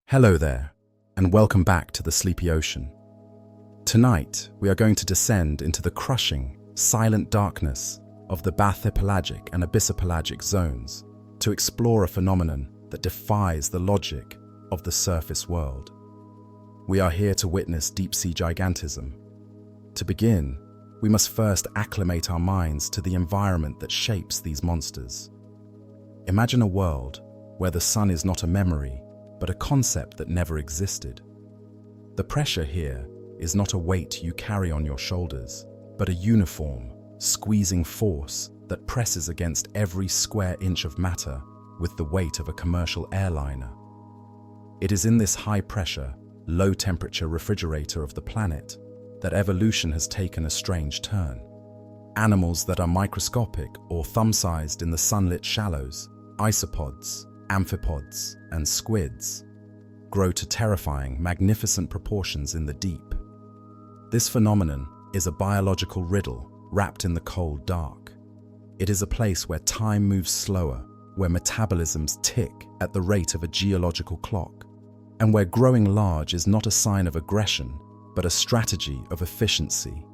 Hello there, and welcome back to the Sleepy Ocean. Tonight, we are going to descend into the crushing, silent darkness of the bathypelagic and abyssopelagic zones to explore a phenomenon that defies the logic of the surface world. We are here to witness deep-sea gigantism. To begin, we must first acclimate our minds to the environment that shapes these monsters. Imagine a world where the sun is not a memory, but a concept that never existed. The pressure here is not a weight you carry on your shoulders, but a uniform, squeezing force that presses against every square inch of matter with the weight of a commercial airliner. It is in this high-pressure, low-temperature refrigerator of the planet that evolution has taken a strange turn. Animals that are microscopic or thumb-sized in the sunlit shallows, isopods, amphipods, and squids, grow to terrifying, magnificent proportions in the deep. This phenomenon is a biological riddle wrapped in the cold dark. It is a place where time moves slower, where metabolisms tick at the rate of a geological clock, and where growing large is not a sign of aggression, but a strategy of efficiency,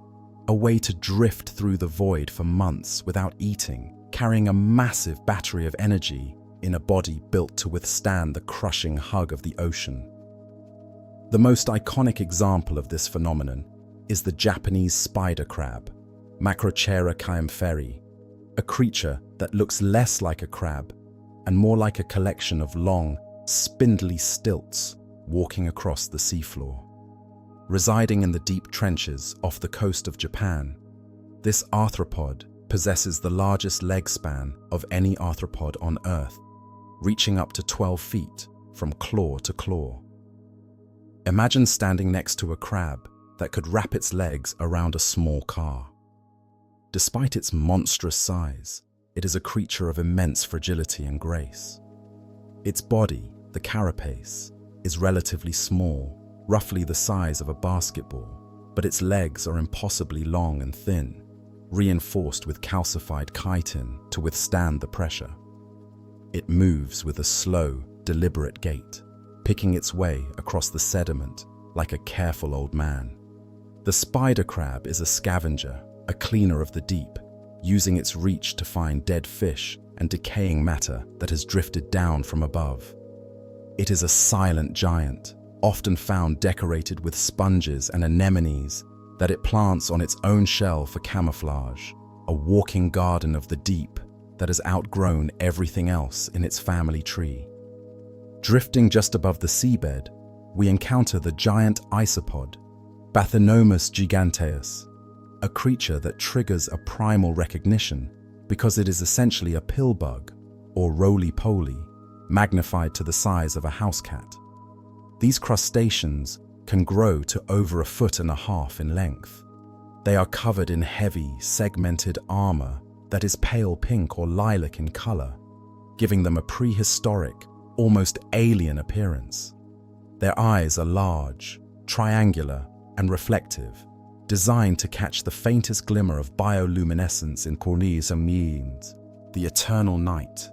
a way to drift through the void for months without eating, carrying a massive battery of energy in a body built to withstand the crushing hug of the ocean. The most iconic example of this phenomenon is the Japanese spider crab, Macrochera caemferi, a creature that looks less like a crab and more like a collection of long, spindly stilts walking across the seafloor. Residing in the deep trenches off the coast of Japan, this arthropod possesses the largest leg span of any arthropod on Earth, reaching up to 12 feet from claw to claw. Imagine standing next to a crab that could wrap its legs around a small car. Despite its monstrous size, it is a creature of immense fragility and grace. Its body, the carapace, is relatively small, roughly the size of a basketball, but its legs are impossibly long and thin, reinforced with calcified chitin to withstand the pressure. It moves with a slow, deliberate gait, picking its way across the sediment like a careful old man. The spider crab is a scavenger, a cleaner of the deep, using its reach to find dead fish and decaying matter that has drifted down from above. It is a silent giant, often found decorated with sponges and anemones that it plants on its own shell for camouflage, a walking garden of the deep that has outgrown everything else in its family tree. Drifting just above the seabed, we encounter the giant isopod, Bathynomus giganteus, a creature that triggers a primal recognition because it is essentially a pill bug, or roly-poly, magnified to the size of a house cat. These crustaceans can grow to over 1.5 feet in length. They are covered in heavy, segmented armor that is pale pink or lilac in color, giving them a prehistoric, almost alien appearance. Their eyes are large, triangular, and reflective, designed to catch the faintest glimmer of bioluminescence in corneas and means, the eternal night.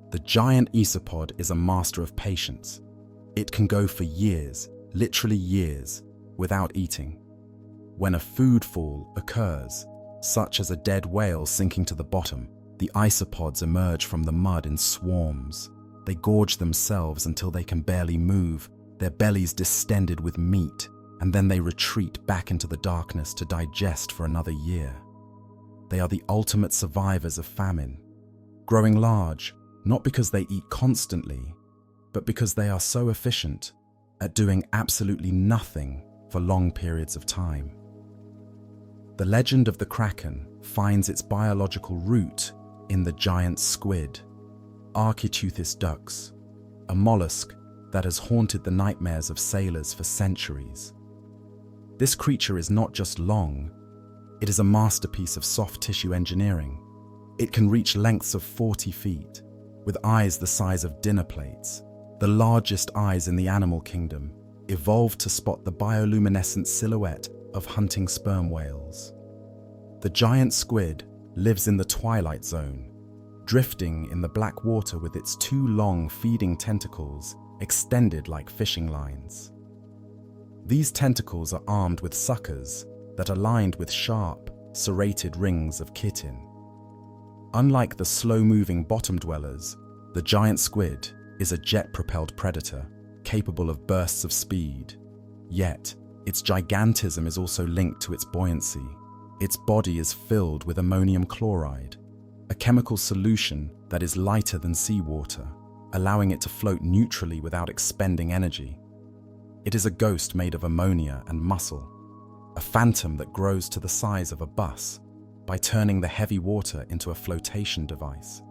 The giant isopod is a master of patience. It can go for years, literally years, without eating. When a food fall occurs, such as a dead whale sinking to the bottom, the isopods emerge from the mud in swarms. They gorge themselves until they can barely move, their bellies distended with meat, and then they retreat back into the darkness to digest for another year. They are the ultimate survivors of famine, growing large, not because they eat constantly, but because they are so efficient at doing absolutely nothing for long periods of time. The legend of the kraken finds its biological root in the giant squid, Architeuthis dux, a mollusk that has haunted the nightmares of sailors for centuries. This creature is not just long, it is a masterpiece of soft tissue engineering. It can reach lengths of 40 feet, with eyes the size of dinner plates. The largest eyes in the animal kingdom evolved to spot the bioluminescent silhouette of hunting sperm whales. The giant squid lives in the twilight zone, drifting in the black water with its 2 long feeding tentacles extended like fishing lines. These tentacles are armed with suckers that are lined with sharp, serrated rings of chitin. Unlike the slow-moving bottom dwellers, the giant squid is a jet-propelled predator capable of bursts of speed. Yet, its gigantism is also linked to its buoyancy. Its body is filled with ammonium chloride, a chemical solution that is lighter than seawater, allowing it to float neutrally without expending energy. It is a ghost made of ammonia and muscle, a phantom that grows to the size of a bus by turning the heavy water into a flotation device.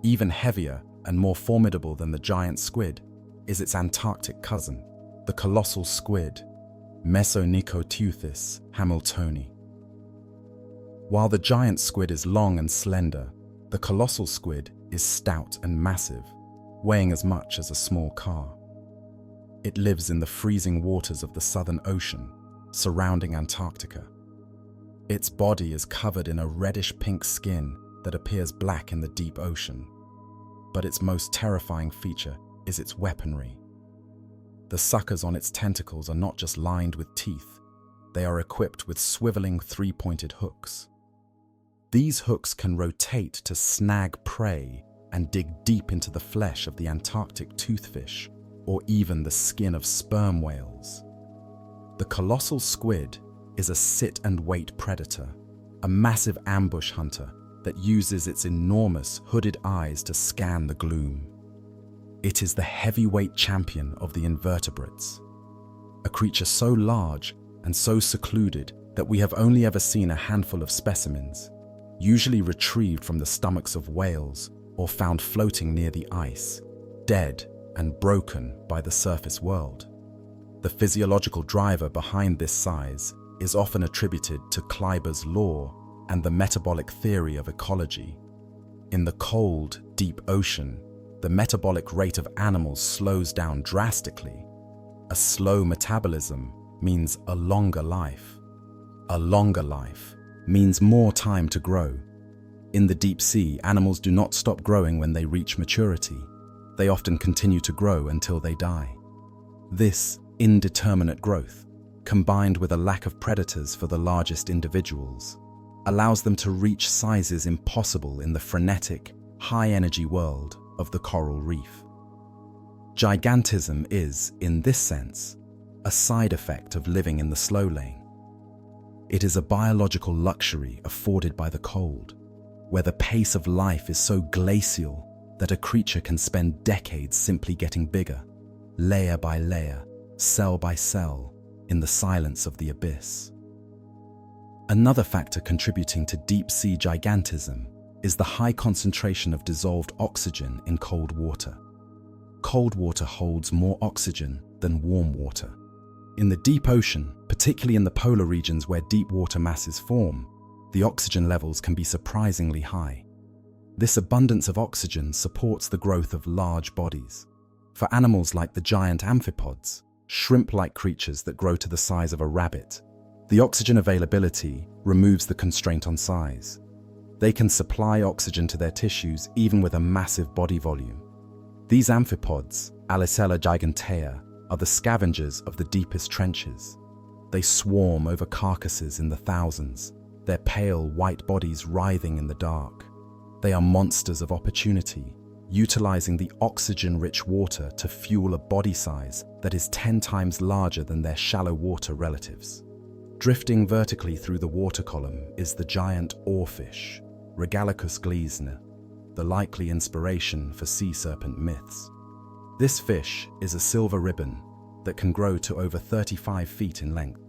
Even heavier and more formidable than the giant squid is its Antarctic cousin, the colossal squid, Mesonicoteuthis hamiltoni. While the giant squid is long and slender, the colossal squid is stout and massive, weighing as much as a small car. It lives in the freezing waters of the Southern Ocean, surrounding Antarctica. Its body is covered in a reddish-pink skin that appears black in the deep ocean. But its most terrifying feature is its weaponry. The suckers on its tentacles are not just lined with teeth, they are equipped with swiveling three-pointed hooks. These hooks can rotate to snag prey and dig deep into the flesh of the Antarctic toothfish or even the skin of sperm whales. The colossal squid is a sit-and-wait predator, a massive ambush hunter that uses its enormous hooded eyes to scan the gloom. It is the heavyweight champion of the invertebrates, a creature so large and so secluded that we have only ever seen a handful of specimens, usually retrieved from the stomachs of whales or found floating near the ice, dead and broken by the surface world. The physiological driver behind this size is often attributed to Kleiber's law and the metabolic theory of ecology. In the cold, deep ocean, the metabolic rate of animals slows down drastically. A slow metabolism means a longer life. A longer life means more time to grow. In the deep sea, animals do not stop growing when they reach maturity. They often continue to grow until they die. This indeterminate growth, combined with a lack of predators for the largest individuals, allows them to reach sizes impossible in the frenetic, high-energy world of the coral reef. Gigantism is, in this sense, a side effect of living in the slow lane. It is a biological luxury afforded by the cold, where the pace of life is so glacial that a creature can spend decades simply getting bigger, layer by layer, cell by cell, in the silence of the abyss. Another factor contributing to deep-sea gigantism is the high concentration of dissolved oxygen in cold water. Cold water holds more oxygen than warm water. In the deep ocean, particularly in the polar regions where deep water masses form, the oxygen levels can be surprisingly high. This abundance of oxygen supports the growth of large bodies. For animals like the giant amphipods, shrimp-like creatures that grow to the size of a rabbit, the oxygen availability removes the constraint on size. They can supply oxygen to their tissues even with a massive body volume. These amphipods, Alicella gigantea, are the scavengers of the deepest trenches. They swarm over carcasses in the thousands, their pale white bodies writhing in the dark. They are monsters of opportunity, utilizing the oxygen-rich water to fuel a body size that is 10 times larger than their shallow water relatives. Drifting vertically through the water column is the giant oarfish, Regalicus gleisner, the likely inspiration for sea serpent myths. This fish is a silver ribbon that can grow to over 35 feet in length.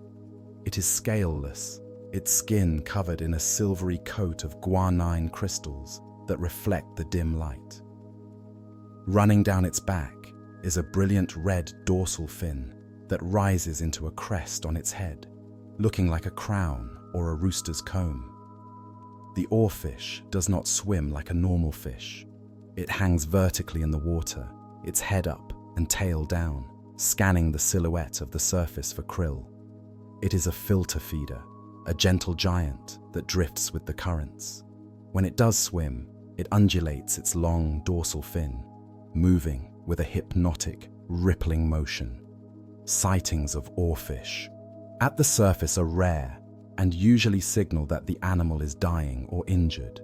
It is scaleless, its skin covered in a silvery coat of guanine crystals that reflect the dim light. Running down its back is a brilliant red dorsal fin that rises into a crest on its head, looking like a crown or a rooster's comb. The oarfish does not swim like a normal fish. It hangs vertically in the water, its head up and tail down, scanning the silhouette of the surface for krill. It is a filter feeder, a gentle giant that drifts with the currents. When it does swim, it undulates its long dorsal fin, moving with a hypnotic, rippling motion. Sightings of oarfish at the surface are rare and usually signal that the animal is dying or injured.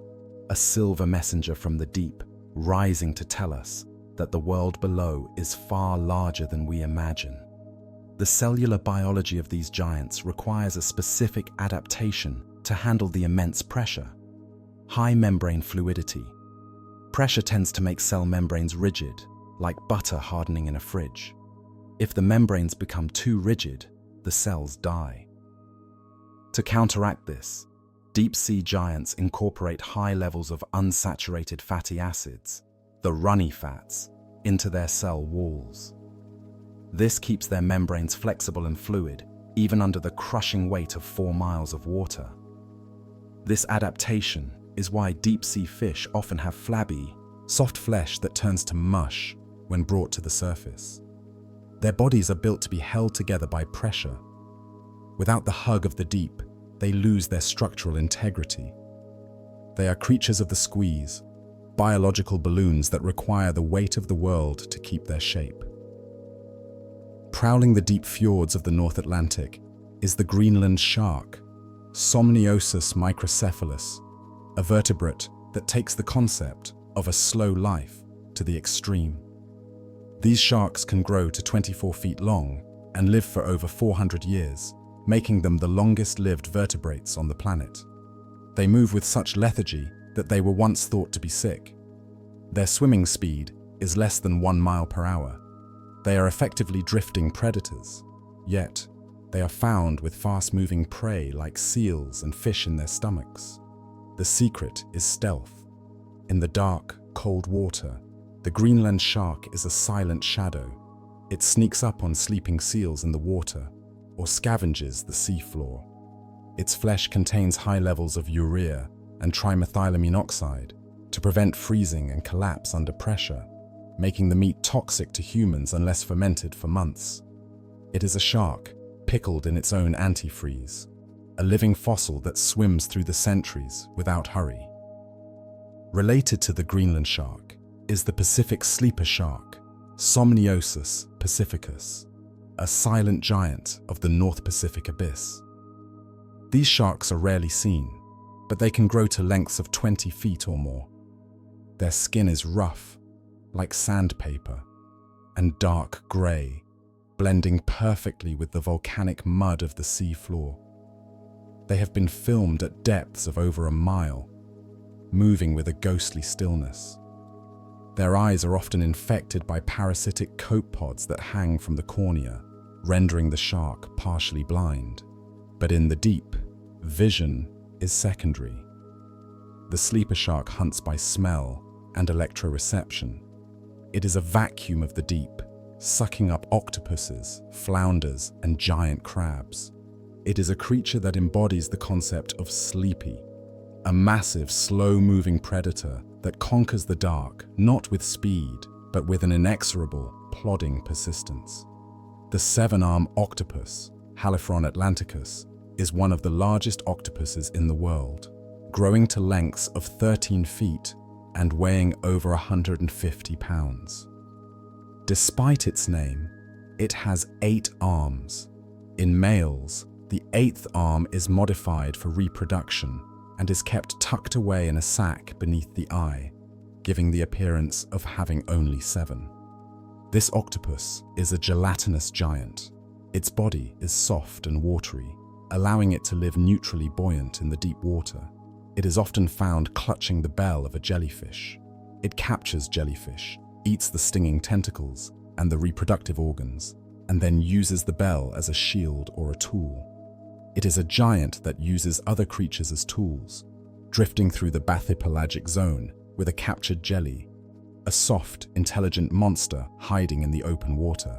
A silver messenger from the deep, rising to tell us that the world below is far larger than we imagine. The cellular biology of these giants requires a specific adaptation to handle the immense pressure. High membrane fluidity. Pressure tends to make cell membranes rigid, like butter hardening in a fridge. If the membranes become too rigid, the cells die. To counteract this, deep-sea giants incorporate high levels of unsaturated fatty acids, the runny fats, into their cell walls. This keeps their membranes flexible and fluid, even under the crushing weight of 4 miles of water. This adaptation is why deep-sea fish often have flabby, soft flesh that turns to mush when brought to the surface. Their bodies are built to be held together by pressure. Without the hug of the deep, they lose their structural integrity. They are creatures of the squeeze, biological balloons that require the weight of the world to keep their shape. Prowling the deep fjords of the North Atlantic is the Greenland shark, Somniosus microcephalus, a vertebrate that takes the concept of a slow life to the extreme. These sharks can grow to 24 feet long and live for over 400 years, making them the longest-lived vertebrates on the planet. They move with such lethargy that they were once thought to be sick. Their swimming speed is less than 1 mile per hour. They are effectively drifting predators, yet they are found with fast-moving prey like seals and fish in their stomachs. The secret is stealth. In the dark, cold water, the Greenland shark is a silent shadow. It sneaks up on sleeping seals in the water or scavenges the seafloor. Its flesh contains high levels of urea and trimethylamine oxide to prevent freezing and collapse under pressure, making the meat toxic to humans unless fermented for months. It is a shark pickled in its own antifreeze, a living fossil that swims through the centuries without hurry. Related to the Greenland shark is the Pacific sleeper shark, Somniosus pacificus, a silent giant of the North Pacific abyss. These sharks are rarely seen, but they can grow to lengths of 20 feet or more. Their skin is rough, like sandpaper, and dark grey, blending perfectly with the volcanic mud of the sea floor. They have been filmed at depths of over 1 mile, moving with a ghostly stillness. Their eyes are often infected by parasitic copepods that hang from the cornea, rendering the shark partially blind. But in the deep, vision is secondary. The sleeper shark hunts by smell and electroreception. It is a vacuum of the deep, sucking up octopuses, flounders, and giant crabs. It is a creature that embodies the concept of sleepy, a massive, slow-moving predator that conquers the dark, not with speed, but with an inexorable, plodding persistence. The 7-arm octopus, Haliphron atlanticus, is one of the largest octopuses in the world, growing to lengths of 13 feet and weighing over 150 pounds. Despite its name, it has 8 arms. In males, the 8th arm is modified for reproduction and is kept tucked away in a sac beneath the eye, giving the appearance of having only 7. This octopus is a gelatinous giant. Its body is soft and watery, allowing it to live neutrally buoyant in the deep water. It is often found clutching the bell of a jellyfish. It captures jellyfish, eats the stinging tentacles and the reproductive organs, and then uses the bell as a shield or a tool. It is a giant that uses other creatures as tools, drifting through the bathypelagic zone with a captured jelly, a soft, intelligent monster hiding in the open water.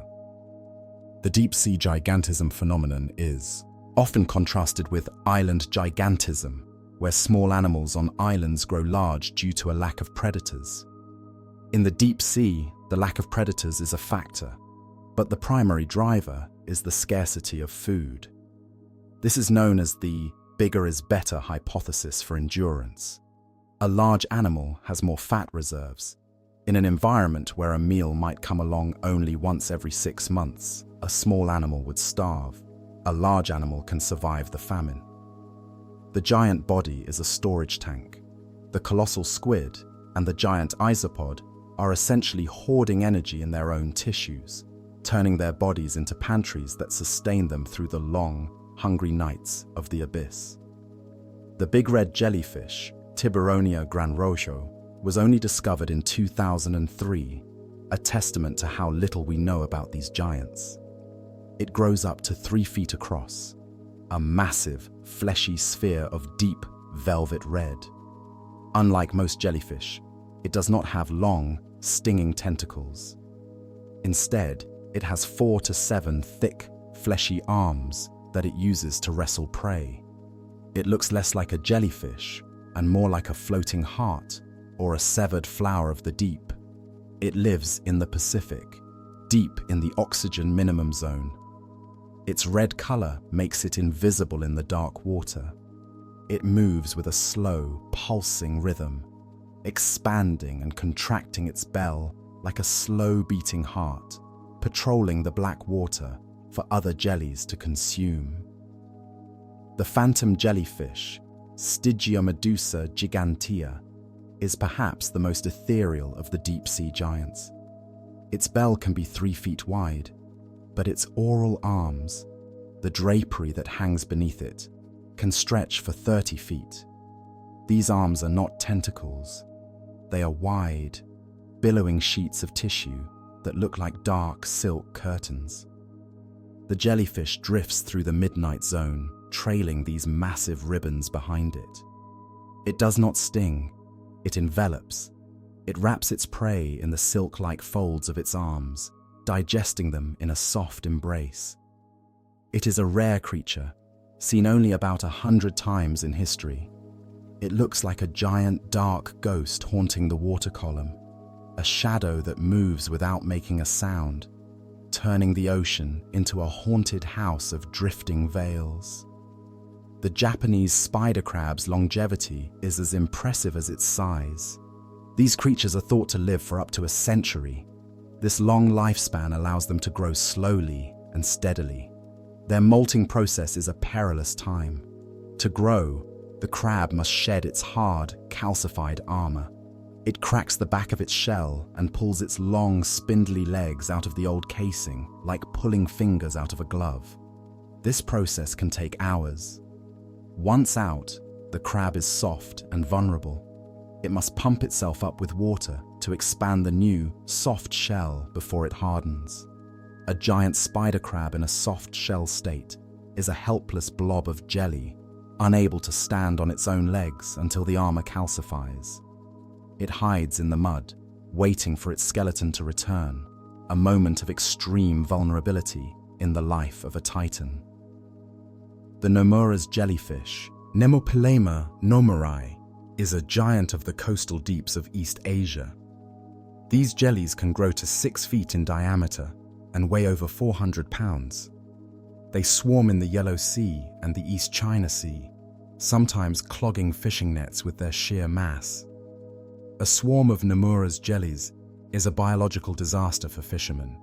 The Deep-Sea Gigantism phenomenon is often contrasted with island gigantism, where small animals on islands grow large due to a lack of predators. In the deep sea, the lack of predators is a factor, but the primary driver is the scarcity of food. This is known as the bigger is better hypothesis for endurance. A large animal has more fat reserves. In an environment where a meal might come along only once every 6 months, a small animal would starve. A large animal can survive the famine. The giant body is a storage tank. The colossal squid and the giant isopod are essentially hoarding energy in their own tissues, turning their bodies into pantries that sustain them through the long, hungry nights of the abyss. The big red jellyfish, Tiburonia granrojo, was only discovered in 2003, a testament to how little we know about these giants. It grows up to 3 feet across, a massive, fleshy sphere of deep, velvet red. Unlike most jellyfish, it does not have long, stinging tentacles. Instead, it has 4 to 7 thick, fleshy arms that it uses to wrestle prey. It looks less like a jellyfish and more like a floating heart or a severed flower of the deep. It lives in the Pacific, deep in the oxygen minimum zone. Its red color makes it invisible in the dark water. It moves with a slow, pulsing rhythm, expanding and contracting its bell like a slow-beating heart, patrolling the black water for other jellies to consume. The phantom jellyfish, Stygiomedusa gigantea, is perhaps the most ethereal of the deep-sea giants. Its bell can be 3 feet wide, but its oral arms, the drapery that hangs beneath it, can stretch for 30 feet. These arms are not tentacles. They are wide, billowing sheets of tissue that look like dark silk curtains. The jellyfish drifts through the midnight zone, trailing these massive ribbons behind it. It does not sting. It envelops. It wraps its prey in the silk-like folds of its arms, digesting them in a soft embrace. It is a rare creature, seen only about 100 times in history. It looks like a giant dark ghost haunting the water column, a shadow that moves without making a sound, turning the ocean into a haunted house of drifting veils. The Japanese spider crab's longevity is as impressive as its size. These creatures are thought to live for up to a century. This long lifespan allows them to grow slowly and steadily. Their molting process is a perilous time. To grow, the crab must shed its hard, calcified armor. It cracks the back of its shell and pulls its long, spindly legs out of the old casing, like pulling fingers out of a glove. This process can take hours. Once out, the crab is soft and vulnerable. It must pump itself up with water to expand the new, soft shell before it hardens. A giant spider crab in a soft shell state is a helpless blob of jelly, unable to stand on its own legs until the armor calcifies. It hides in the mud, waiting for its skeleton to return, a moment of extreme vulnerability in the life of a titan. The Nomura's jellyfish, Nemopilema nomurai, is a giant of the coastal deeps of East Asia. These jellies can grow to 6 feet in diameter and weigh over 400 pounds. They swarm in the Yellow Sea and the East China Sea, sometimes clogging fishing nets with their sheer mass. A swarm of Nomura's jellies is a biological disaster for fishermen.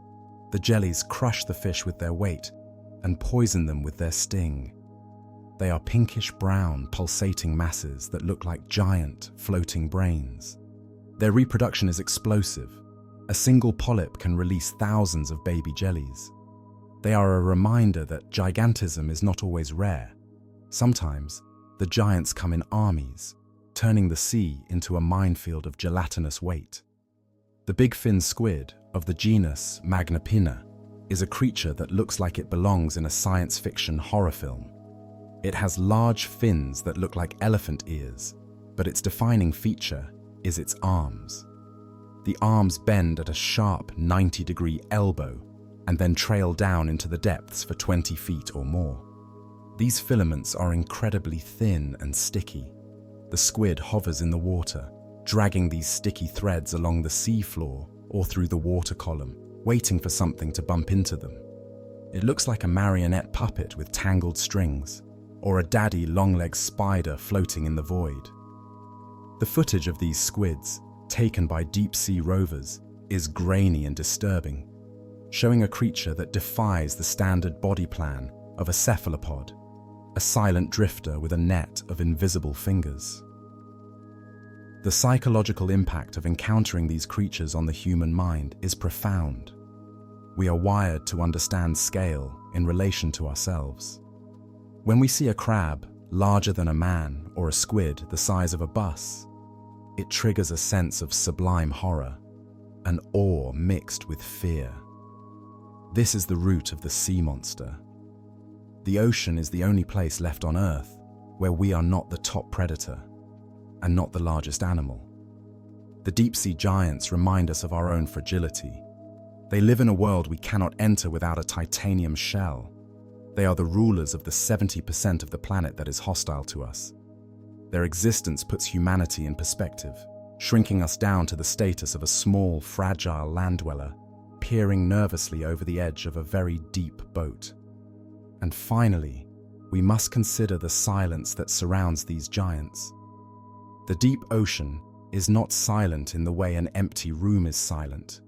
The jellies crush the fish with their weight and poison them with their sting. They are pinkish-brown, pulsating masses that look like giant, floating brains. Their reproduction is explosive. A single polyp can release thousands of baby jellies. They are a reminder that gigantism is not always rare. Sometimes, the giants come in armies, turning the sea into a minefield of gelatinous weight. The big fin squid of the genus Magnapina is a creature that looks like it belongs in a science fiction horror film. It has large fins that look like elephant ears, but its defining feature is its arms. The arms bend at a sharp 90-degree elbow and then trail down into the depths for 20 feet or more. These filaments are incredibly thin and sticky. The squid hovers in the water, dragging these sticky threads along the sea floor or through the water column, waiting for something to bump into them. It looks like a marionette puppet with tangled strings, or a daddy long-legged spider floating in the void. The footage of these squids taken by deep-sea rovers, is grainy and disturbing, showing a creature that defies the standard body plan of a cephalopod, a silent drifter with a net of invisible fingers. The psychological impact of encountering these creatures on the human mind is profound. We are wired to understand scale in relation to ourselves. When we see a crab larger than a man or a squid the size of a bus, it triggers a sense of sublime horror, an awe mixed with fear. This is the root of the sea monster. The ocean is the only place left on Earth where we are not the top predator and not the largest animal. The deep-sea giants remind us of our own fragility. They live in a world we cannot enter without a titanium shell. They are the rulers of the 70% of the planet that is hostile to us. Their existence puts humanity in perspective, shrinking us down to the status of a small, fragile land dweller, peering nervously over the edge of a very deep boat. And finally, we must consider the silence that surrounds these giants. The deep ocean is not silent in the way an empty room is silent.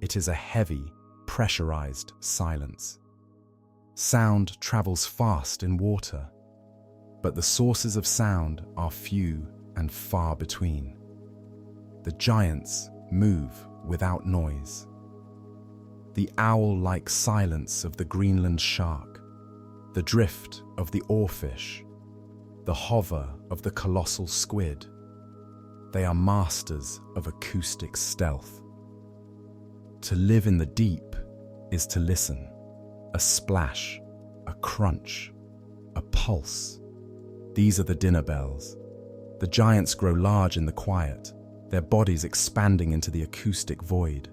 It is a heavy, pressurized silence. Sound travels fast in water, but the sources of sound are few and far between. The giants move without noise. The owl-like silence of the Greenland shark, the drift of the oarfish, the hover of the colossal squid. They are masters of acoustic stealth. To live in the deep is to listen. A splash, a crunch, a pulse. These are the dinner bells. The giants grow large in the quiet, their bodies expanding into the acoustic void,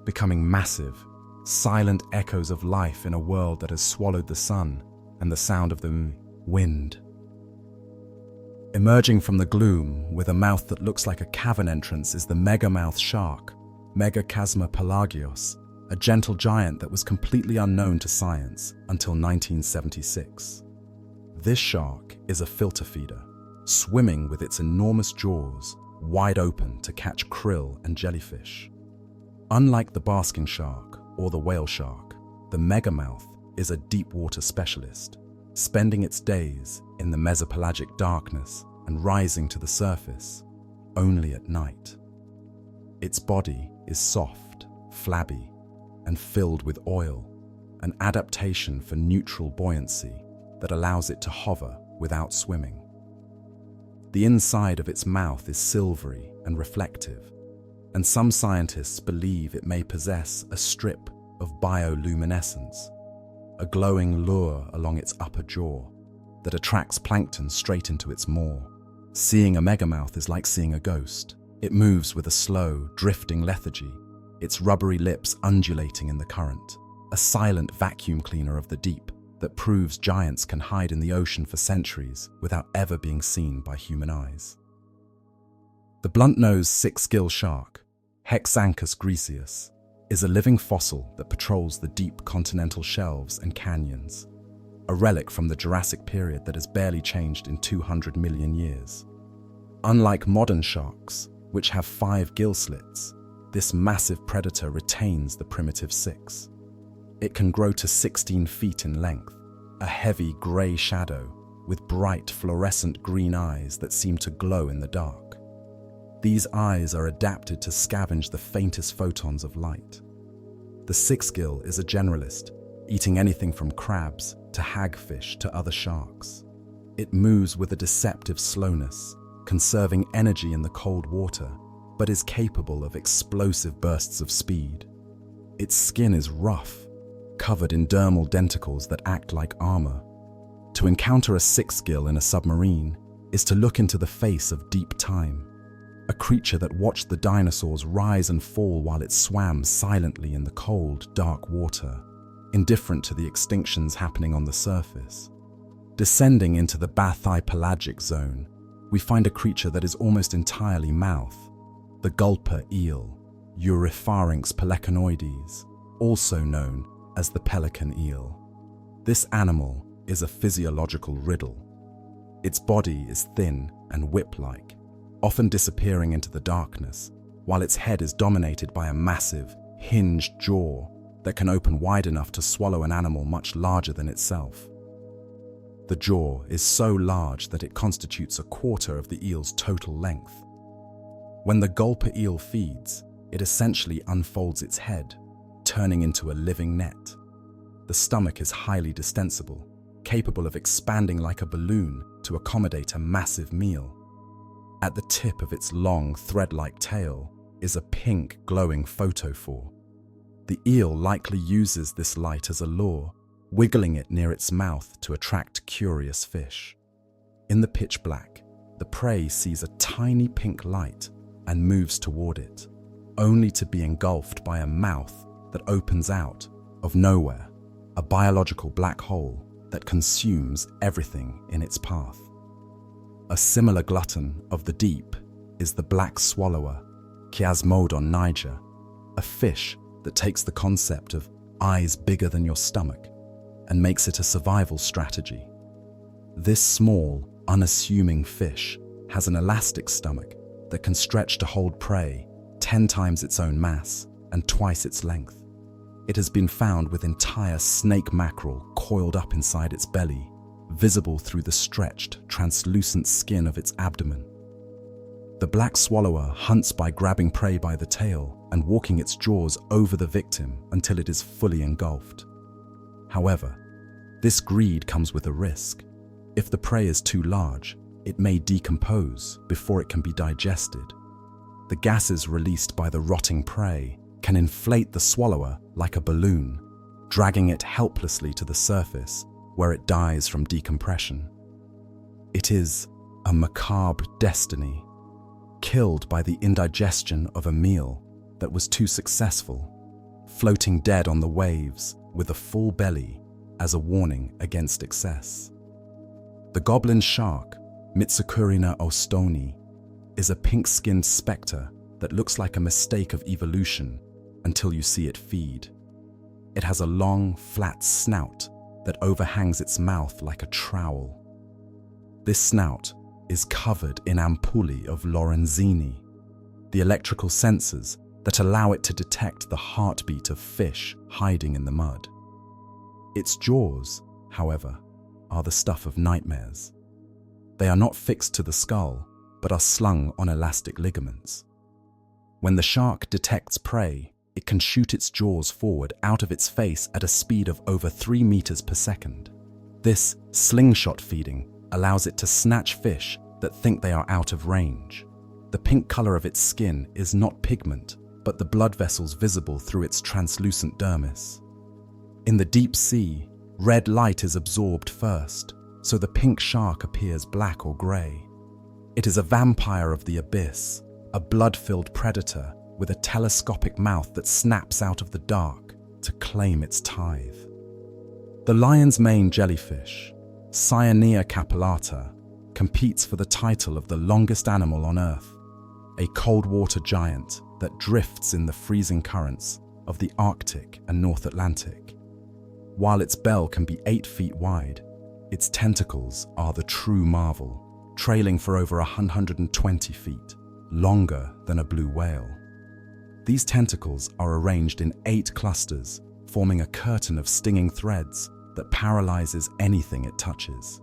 becoming massive, silent echoes of life in a world that has swallowed the sun and the sound of the wind. Emerging from the gloom with a mouth that looks like a cavern entrance is the megamouth shark, Megachasma pelagios, a gentle giant that was completely unknown to science until 1976. This shark is a filter feeder, swimming with its enormous jaws wide open to catch krill and jellyfish. Unlike the basking shark or the whale shark, the megamouth is a deep-water specialist, spending its days in the mesopelagic darkness and rising to the surface only at night. Its body is soft, flabby, and filled with oil, an adaptation for neutral buoyancy that allows it to hover without swimming. The inside of its mouth is silvery and reflective, and some scientists believe it may possess a strip of bioluminescence, a glowing lure along its upper jaw that attracts plankton straight into its maw. Seeing a megamouth is like seeing a ghost. It moves with a slow, drifting lethargy, its rubbery lips undulating in the current, a silent vacuum cleaner of the deep that proves giants can hide in the ocean for centuries without ever being seen by human eyes. The blunt-nosed six-gill shark, Hexanchus griseus, is a living fossil that patrols the deep continental shelves and canyons, a relic from the Jurassic period that has barely changed in 200 million years. Unlike modern sharks, which have 5 gill slits, this massive predator retains the primitive 6. It can grow to 16 feet in length, a heavy grey shadow with bright fluorescent green eyes that seem to glow in the dark. These eyes are adapted to scavenge the faintest photons of light. The six-gill is a generalist, eating anything from crabs to hagfish to other sharks. It moves with a deceptive slowness, conserving energy in the cold water, but is capable of explosive bursts of speed. Its skin is rough, covered in dermal denticles that act like armor. To encounter a six-gill in a submarine is to look into the face of deep time, a creature that watched the dinosaurs rise and fall while it swam silently in the cold, dark water, indifferent to the extinctions happening on the surface. Descending into the bathypelagic zone, we find a creature that is almost entirely mouth, the gulper eel, Eurypharynx peleconoides, also known as the pelican eel. This animal is a physiological riddle. Its body is thin and whip-like, often disappearing into the darkness, while its head is dominated by a massive, hinged jaw that can open wide enough to swallow an animal much larger than itself. The jaw is so large that it constitutes a quarter of the eel's total length. When the gulper eel feeds, it essentially unfolds its head, turning into a living net. The stomach is highly distensible, capable of expanding like a balloon to accommodate a massive meal. At the tip of its long, thread-like tail is a pink, glowing photophore. The eel likely uses this light as a lure, wiggling it near its mouth to attract curious fish. In the pitch black, the prey sees a tiny pink light and moves toward it, only to be engulfed by a mouth that opens out of nowhere, a biological black hole that consumes everything in its path. A similar glutton of the deep is the black swallower, Chiasmodon niger, a fish that takes the concept of eyes bigger than your stomach and makes it a survival strategy. This small, unassuming fish has an elastic stomach that can stretch to hold prey 10 times its own mass and twice its length. It has been found with entire snake mackerel coiled up inside its belly, visible through the stretched, translucent skin of its abdomen. The black swallower hunts by grabbing prey by the tail and walking its jaws over the victim until it is fully engulfed. However, this greed comes with a risk. If the prey is too large, it may decompose before it can be digested. The gases released by the rotting prey can inflate the swallower like a balloon, dragging it helplessly to the surface where it dies from decompression. It is a macabre destiny, killed by the indigestion of a meal that was too successful, floating dead on the waves with a full belly as a warning against excess. The goblin shark, Mitsukurina ostoni, is a pink-skinned spectre that looks like a mistake of evolution until you see it feed. It has a long, flat snout that overhangs its mouth like a trowel. This snout is covered in ampullae of Lorenzini, the electrical sensors that allow it to detect the heartbeat of fish hiding in the mud. Its jaws, however, are the stuff of nightmares. They are not fixed to the skull, but are slung on elastic ligaments. When the shark detects prey, it can shoot its jaws forward out of its face at a speed of over 3 meters per second. This slingshot feeding allows it to snatch fish that think they are out of range. The pink color of its skin is not pigment, but the blood vessels visible through its translucent dermis. In the deep sea, red light is absorbed first, so the pink shark appears black or gray. It is a vampire of the abyss, a blood-filled predator with a telescopic mouth that snaps out of the dark to claim its tithe. The lion's mane jellyfish, Cyanea capillata, competes for the title of the longest animal on Earth, a cold-water giant that drifts in the freezing currents of the Arctic and North Atlantic. While its bell can be 8 feet wide, its tentacles are the true marvel, trailing for over 120 feet, longer than a blue whale. These tentacles are arranged in 8 clusters, forming a curtain of stinging threads that paralyzes anything it touches.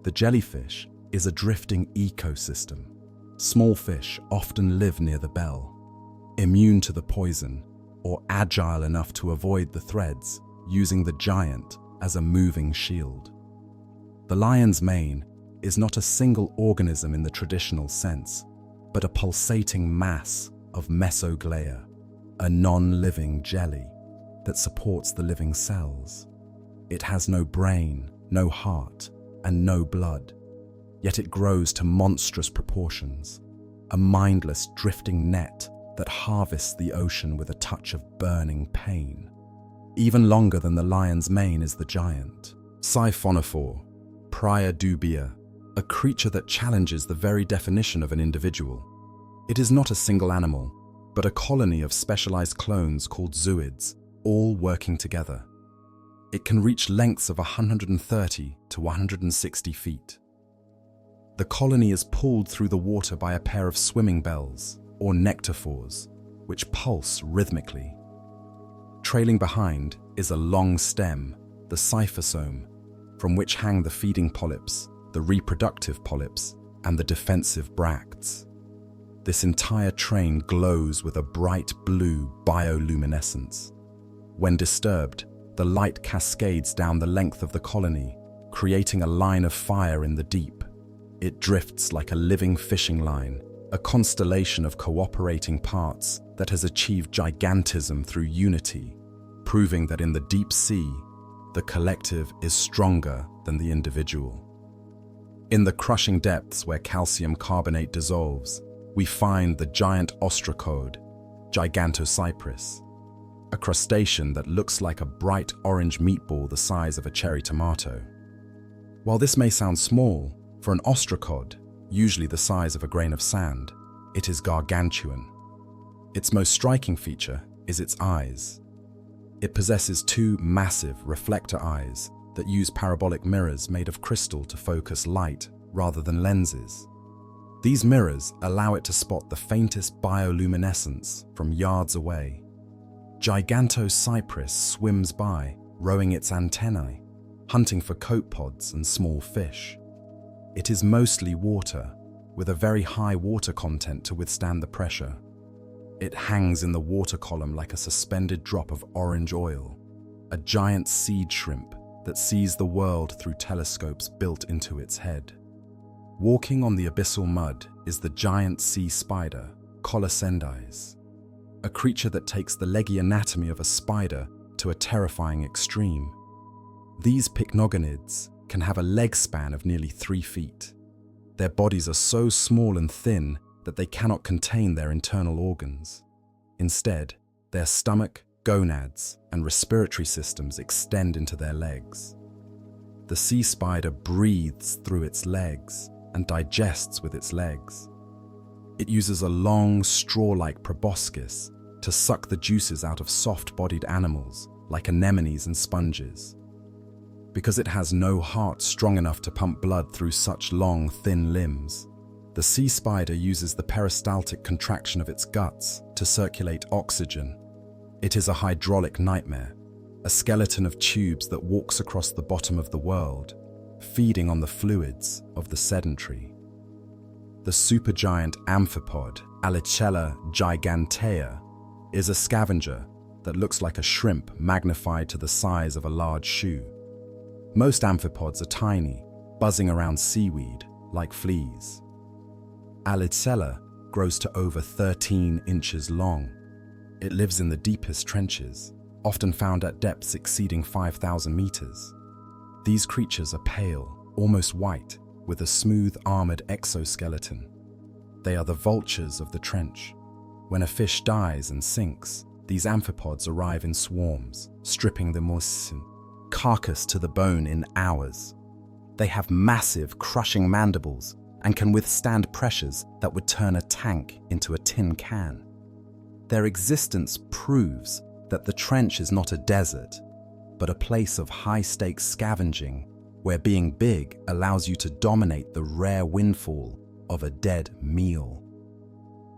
The jellyfish is a drifting ecosystem. Small fish often live near the bell, immune to the poison or agile enough to avoid the threads, using the giant as a moving shield. The lion's mane is not a single organism in the traditional sense, but a pulsating mass of mesoglea, a non-living jelly that supports the living cells. It has no brain, no heart, and no blood, yet it grows to monstrous proportions, a mindless drifting net that harvests the ocean with a touch of burning pain. Even longer than the lion's mane is the giant, Siphonophore, Praia dubia, a creature that challenges the very definition of an individual. It is not a single animal, but a colony of specialized clones called zooids, all working together. It can reach lengths of 130 to 160 feet. The colony is pulled through the water by a pair of swimming bells, or nectaphores, which pulse rhythmically. Trailing behind is a long stem, the cyphosome, from which hang the feeding polyps, the reproductive polyps, and the defensive bracts. This entire train glows with a bright blue bioluminescence. When disturbed, the light cascades down the length of the colony, creating a line of fire in the deep. It drifts like a living fishing line, a constellation of cooperating parts that has achieved gigantism through unity, proving that in the deep sea, the collective is stronger than the individual. In the crushing depths where calcium carbonate dissolves, we find the giant ostracode, Gigantocypris, a crustacean that looks like a bright orange meatball the size of a cherry tomato. While this may sound small, for an ostracod, usually the size of a grain of sand, it is gargantuan. Its most striking feature is its eyes. It possesses two massive reflector eyes that use parabolic mirrors made of crystal to focus light rather than lenses. These mirrors allow it to spot the faintest bioluminescence from yards away. Gigantocypris swims by, rowing its antennae, hunting for copepods and small fish. It is mostly water, with a very high water content to withstand the pressure. It hangs in the water column like a suspended drop of orange oil, a giant seed shrimp that sees the world through telescopes built into its head. Walking on the abyssal mud is the giant sea spider, Colossendies, a creature that takes the leggy anatomy of a spider to a terrifying extreme. These pycnogonids can have a leg span of nearly 3 feet. Their bodies are so small and thin that they cannot contain their internal organs. Instead, their stomach, gonads, and respiratory systems extend into their legs. The sea spider breathes through its legs and digests with its legs. It uses a long, straw-like proboscis to suck the juices out of soft-bodied animals like anemones and sponges. Because it has no heart strong enough to pump blood through such long, thin limbs, the sea spider uses the peristaltic contraction of its guts to circulate oxygen. It is a hydraulic nightmare, a skeleton of tubes that walks across the bottom of the world, feeding on the fluids of the sedentary. The supergiant amphipod, Alicella gigantea, is a scavenger that looks like a shrimp magnified to the size of a large shoe. Most amphipods are tiny, buzzing around seaweed like fleas. Alicella grows to over 13 inches long. It lives in the deepest trenches, often found at depths exceeding 5,000 meters. These creatures are pale, almost white, with a smooth armored exoskeleton. They are the vultures of the trench. When a fish dies and sinks, these amphipods arrive in swarms, stripping the carcass to the bone in hours. They have massive, crushing mandibles and can withstand pressures that would turn a tank into a tin can. Their existence proves that the trench is not a desert, but a place of high-stakes scavenging, where being big allows you to dominate the rare windfall of a dead meal.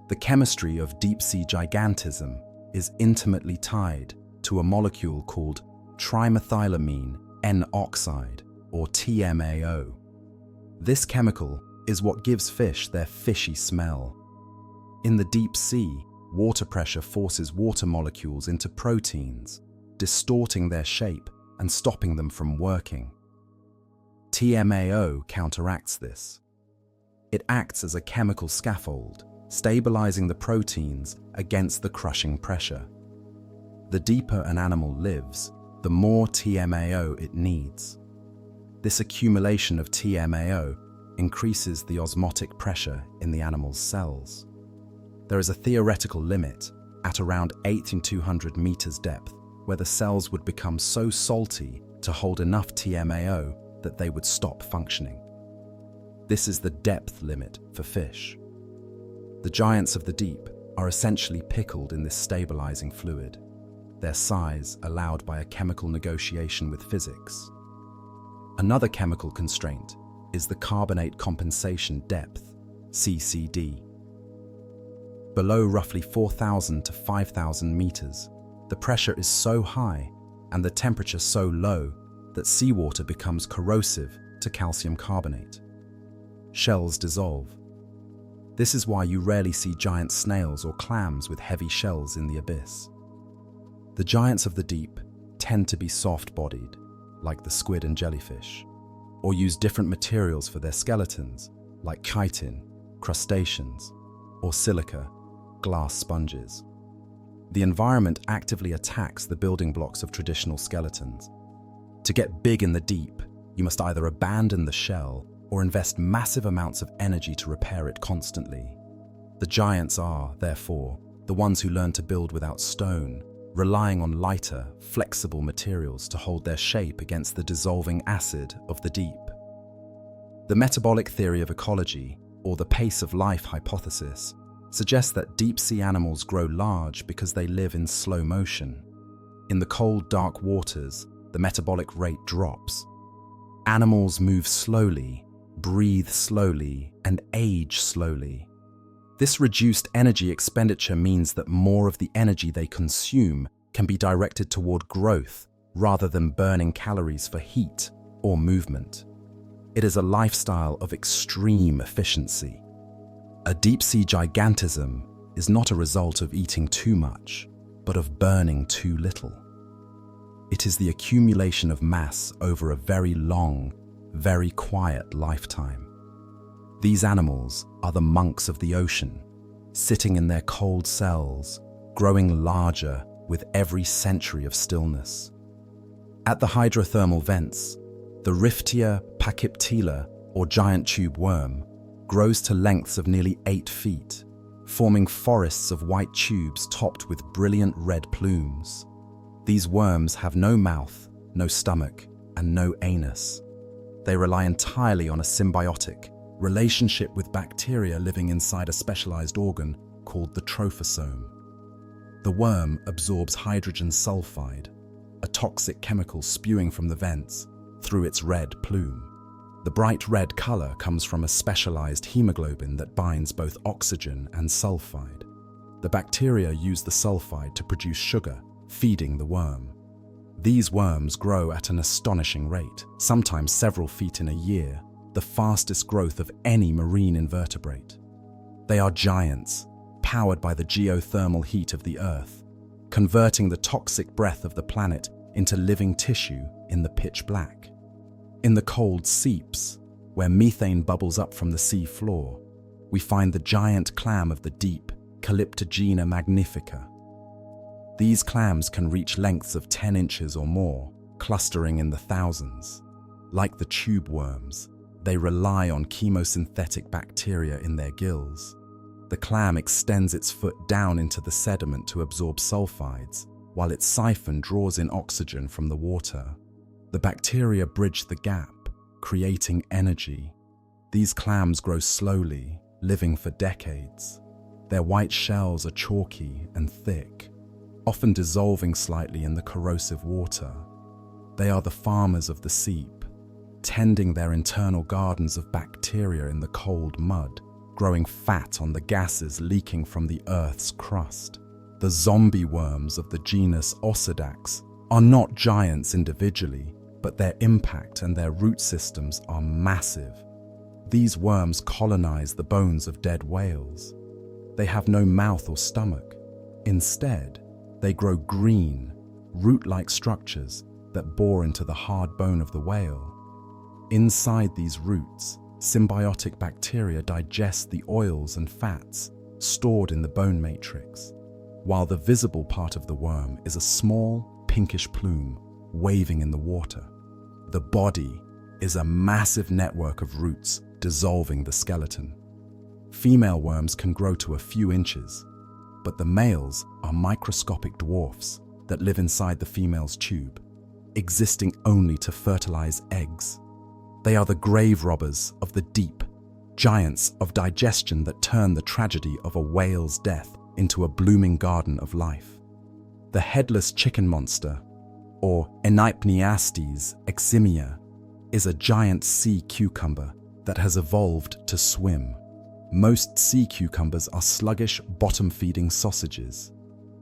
The chemistry of deep-sea gigantism is intimately tied to a molecule called trimethylamine N-oxide, or TMAO. This chemical is what gives fish their fishy smell. In the deep sea, water pressure forces water molecules into proteins, distorting their shape and stopping them from working. TMAO counteracts this. It acts as a chemical scaffold, stabilizing the proteins against the crushing pressure. The deeper an animal lives, the more TMAO it needs. This accumulation of TMAO increases the osmotic pressure in the animal's cells. There is a theoretical limit at around 8,200 meters depth where the cells would become so salty to hold enough TMAO that they would stop functioning. This is the depth limit for fish. The giants of the deep are essentially pickled in this stabilizing fluid, their size allowed by a chemical negotiation with physics. Another chemical constraint is the carbonate compensation depth, CCD. Below roughly 4,000 to 5,000 meters, the pressure is so high and the temperature so low that seawater becomes corrosive to calcium carbonate. Shells dissolve. This is why you rarely see giant snails or clams with heavy shells in the abyss. The giants of the deep tend to be soft-bodied, like the squid and jellyfish, or use different materials for their skeletons, like chitin, crustaceans, or silica, glass sponges. The environment actively attacks the building blocks of traditional skeletons. To get big in the deep, you must either abandon the shell or invest massive amounts of energy to repair it constantly. The giants are, therefore, the ones who learn to build without stone, relying on lighter, flexible materials to hold their shape against the dissolving acid of the deep. The metabolic theory of ecology, or the pace of life hypothesis, suggests that deep-sea animals grow large because they live in slow motion. In the cold, dark waters, the metabolic rate drops. Animals move slowly, breathe slowly, and age slowly. This reduced energy expenditure means that more of the energy they consume can be directed toward growth rather than burning calories for heat or movement. It is a lifestyle of extreme efficiency. A deep-sea gigantism is not a result of eating too much, but of burning too little. It is the accumulation of mass over a very long, very quiet lifetime. These animals are the monks of the ocean, sitting in their cold cells, growing larger with every century of stillness. At the hydrothermal vents, the Riftia pachyptela, or giant tube worm, grows to lengths of nearly 8 feet, forming forests of white tubes topped with brilliant red plumes. These worms have no mouth, no stomach, and no anus. They rely entirely on a symbiotic relationship with bacteria living inside a specialized organ called the trophosome. The worm absorbs hydrogen sulfide, a toxic chemical spewing from the vents, through its red plume. The bright red color comes from a specialized hemoglobin that binds both oxygen and sulfide. The bacteria use the sulfide to produce sugar, feeding the worm. These worms grow at an astonishing rate, sometimes several feet in a year, the fastest growth of any marine invertebrate. They are giants, powered by the geothermal heat of the Earth, converting the toxic breath of the planet into living tissue in the pitch black. In the cold seeps, where methane bubbles up from the sea floor, we find the giant clam of the deep, Calyptogena magnifica. These clams can reach lengths of 10 inches or more, clustering in the thousands. Like the tube worms, they rely on chemosynthetic bacteria in their gills. The clam extends its foot down into the sediment to absorb sulfides, while its siphon draws in oxygen from the water. The bacteria bridge the gap, creating energy. These clams grow slowly, living for decades. Their white shells are chalky and thick, often dissolving slightly in the corrosive water. They are the farmers of the seep, tending their internal gardens of bacteria in the cold mud, growing fat on the gases leaking from the Earth's crust. The zombie worms of the genus Osedax are not giants individually, but their impact and their root systems are massive. These worms colonize the bones of dead whales. They have no mouth or stomach. Instead, they grow green, root-like structures that bore into the hard bone of the whale. Inside these roots, symbiotic bacteria digest the oils and fats stored in the bone matrix, while the visible part of the worm is a small, pinkish plume waving in the water. The body is a massive network of roots dissolving the skeleton. Female worms can grow to a few inches, but the males are microscopic dwarfs that live inside the female's tube, existing only to fertilize eggs. They are the grave robbers of the deep, giants of digestion that turn the tragedy of a whale's death into a blooming garden of life. The headless chicken monster, or Enypniastes eximia, is a giant sea cucumber that has evolved to swim. Most sea cucumbers are sluggish, bottom-feeding sausages.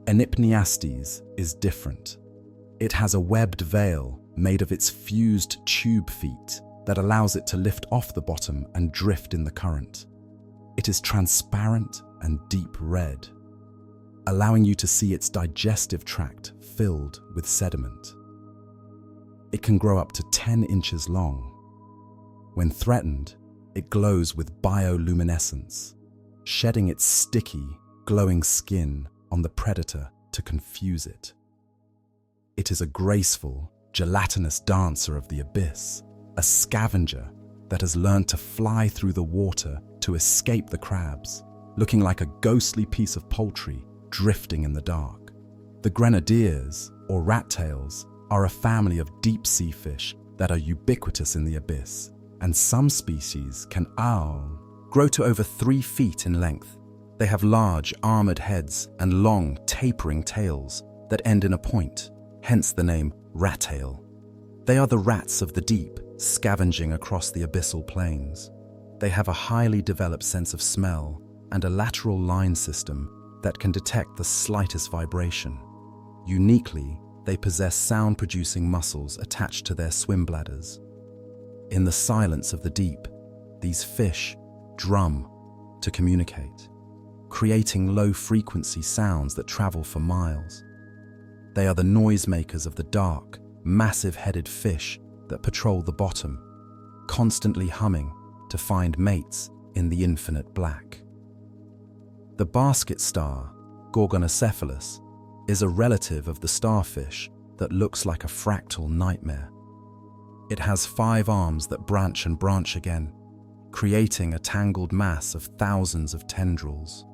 Enypniastes is different. It has a webbed veil made of its fused tube feet that allows it to lift off the bottom and drift in the current. It is transparent and deep red, allowing you to see its digestive tract filled with sediment. It can grow up to 10 inches long. When threatened, it glows with bioluminescence, shedding its sticky, glowing skin on the predator to confuse it. It is a graceful, gelatinous dancer of the abyss, a scavenger that has learned to fly through the water to escape the crabs, looking like a ghostly piece of poultry drifting in the dark. The grenadiers, or rat-tails, are a family of deep-sea fish that are ubiquitous in the abyss, and some species can grow to over 3 feet in length. They have large, armored heads and long, tapering tails that end in a point, hence the name rat-tail. They are the rats of the deep, scavenging across the abyssal plains. They have a highly developed sense of smell and a lateral line system that can detect the slightest vibration. Uniquely, they possess sound-producing muscles attached to their swim bladders. In the silence of the deep, these fish drum to communicate, creating low-frequency sounds that travel for miles. They are the noisemakers of the dark, massive-headed fish that patrol the bottom, constantly humming to find mates in the infinite black. The basket star, Gorgonocephalus, is a relative of the starfish that looks like a fractal nightmare. It has 5 arms that branch and branch again, creating a tangled mass of thousands of tendrils.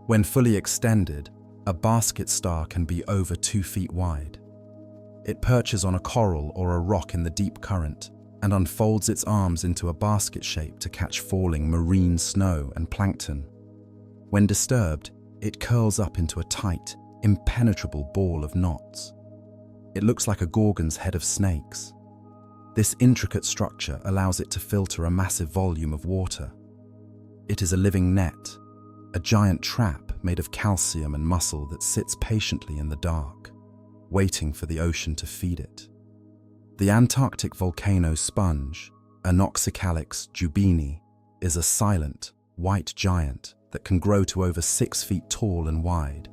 When fully extended, a basket star can be over 2 feet wide. It perches on a coral or a rock in the deep current and unfolds its arms into a basket shape to catch falling marine snow and plankton. When disturbed, it curls up into a tight, impenetrable ball of knots. It looks like a gorgon's head of snakes. This intricate structure allows it to filter a massive volume of water. It is a living net, a giant trap made of calcium and muscle that sits patiently in the dark, waiting for the ocean to feed it. The Antarctic volcano sponge, Anoxicalix jubini, is a silent, white giant that can grow to over 6 feet tall and wide,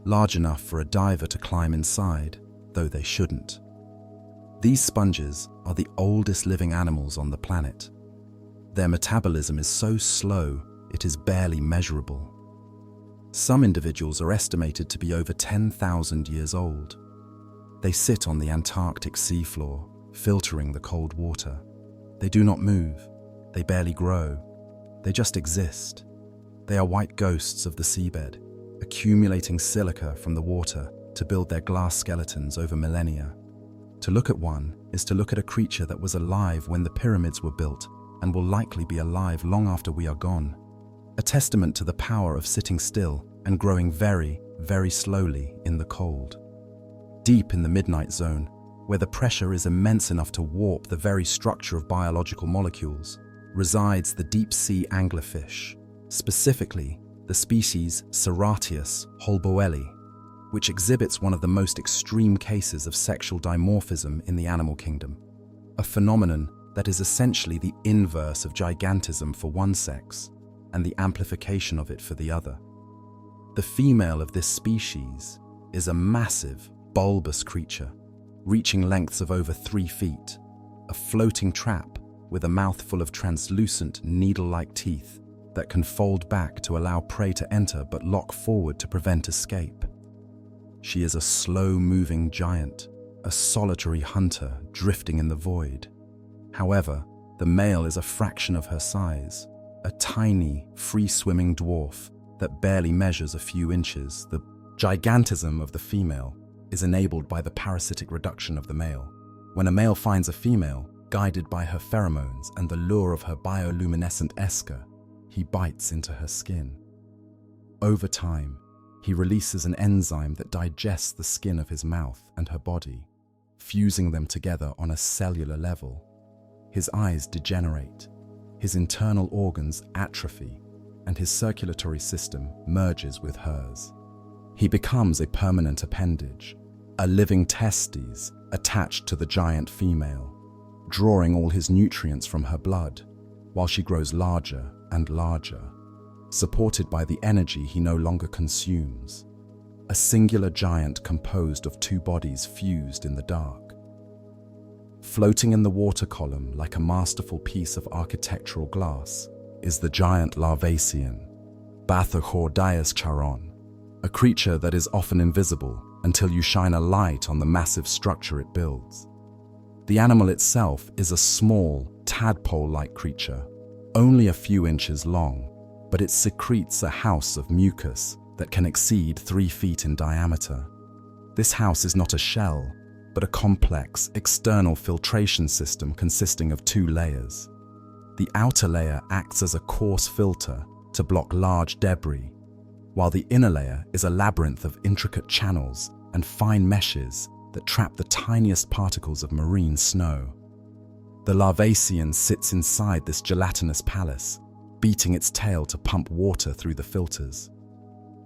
large enough for a diver to climb inside, though they shouldn't. These sponges are the oldest living animals on the planet. Their metabolism is so slow, it is barely measurable. Some individuals are estimated to be over 10,000 years old. They sit on the Antarctic seafloor, filtering the cold water. They do not move. They barely grow. They just exist. They are white ghosts of the seabed, accumulating silica from the water to build their glass skeletons over millennia. To look at one is to look at a creature that was alive when the pyramids were built and will likely be alive long after we are gone. A testament to the power of sitting still and growing very, very slowly in the cold. Deep in the midnight zone, where the pressure is immense enough to warp the very structure of biological molecules, resides the deep-sea anglerfish, specifically the species Serratius holboeli, which exhibits one of the most extreme cases of sexual dimorphism in the animal kingdom, a phenomenon that is essentially the inverse of gigantism for one sex and the amplification of it for the other. The female of this species is a massive, bulbous creature, reaching lengths of over 3 feet, a floating trap with a mouthful of translucent, needle-like teeth that can fold back to allow prey to enter but lock forward to prevent escape. She is a slow-moving giant, a solitary hunter drifting in the void. However, the male is a fraction of her size, a tiny, free-swimming dwarf that barely measures a few inches. The gigantism of the female is enabled by the parasitic reduction of the male. When a male finds a female, guided by her pheromones and the lure of her bioluminescent esker, he bites into her skin. Over time, he releases an enzyme that digests the skin of his mouth and her body, fusing them together on a cellular level. His eyes degenerate, his internal organs atrophy, and his circulatory system merges with hers. He becomes a permanent appendage, a living testes attached to the giant female, drawing all his nutrients from her blood, while she grows larger and larger, supported by the energy he no longer consumes. A singular giant composed of two bodies fused in the dark. Floating in the water column like a masterful piece of architectural glass is the giant Larvacean, Bathychordias charon, a creature that is often invisible until you shine a light on the massive structure it builds. The animal itself is a small, tadpole-like creature, only a few inches long, but it secretes a house of mucus that can exceed 3 feet in diameter. This house is not a shell, but a complex external filtration system consisting of 2 layers. The outer layer acts as a coarse filter to block large debris, while the inner layer is a labyrinth of intricate channels and fine meshes that trap the tiniest particles of marine snow. The Larvacean sits inside this gelatinous palace, beating its tail to pump water through the filters.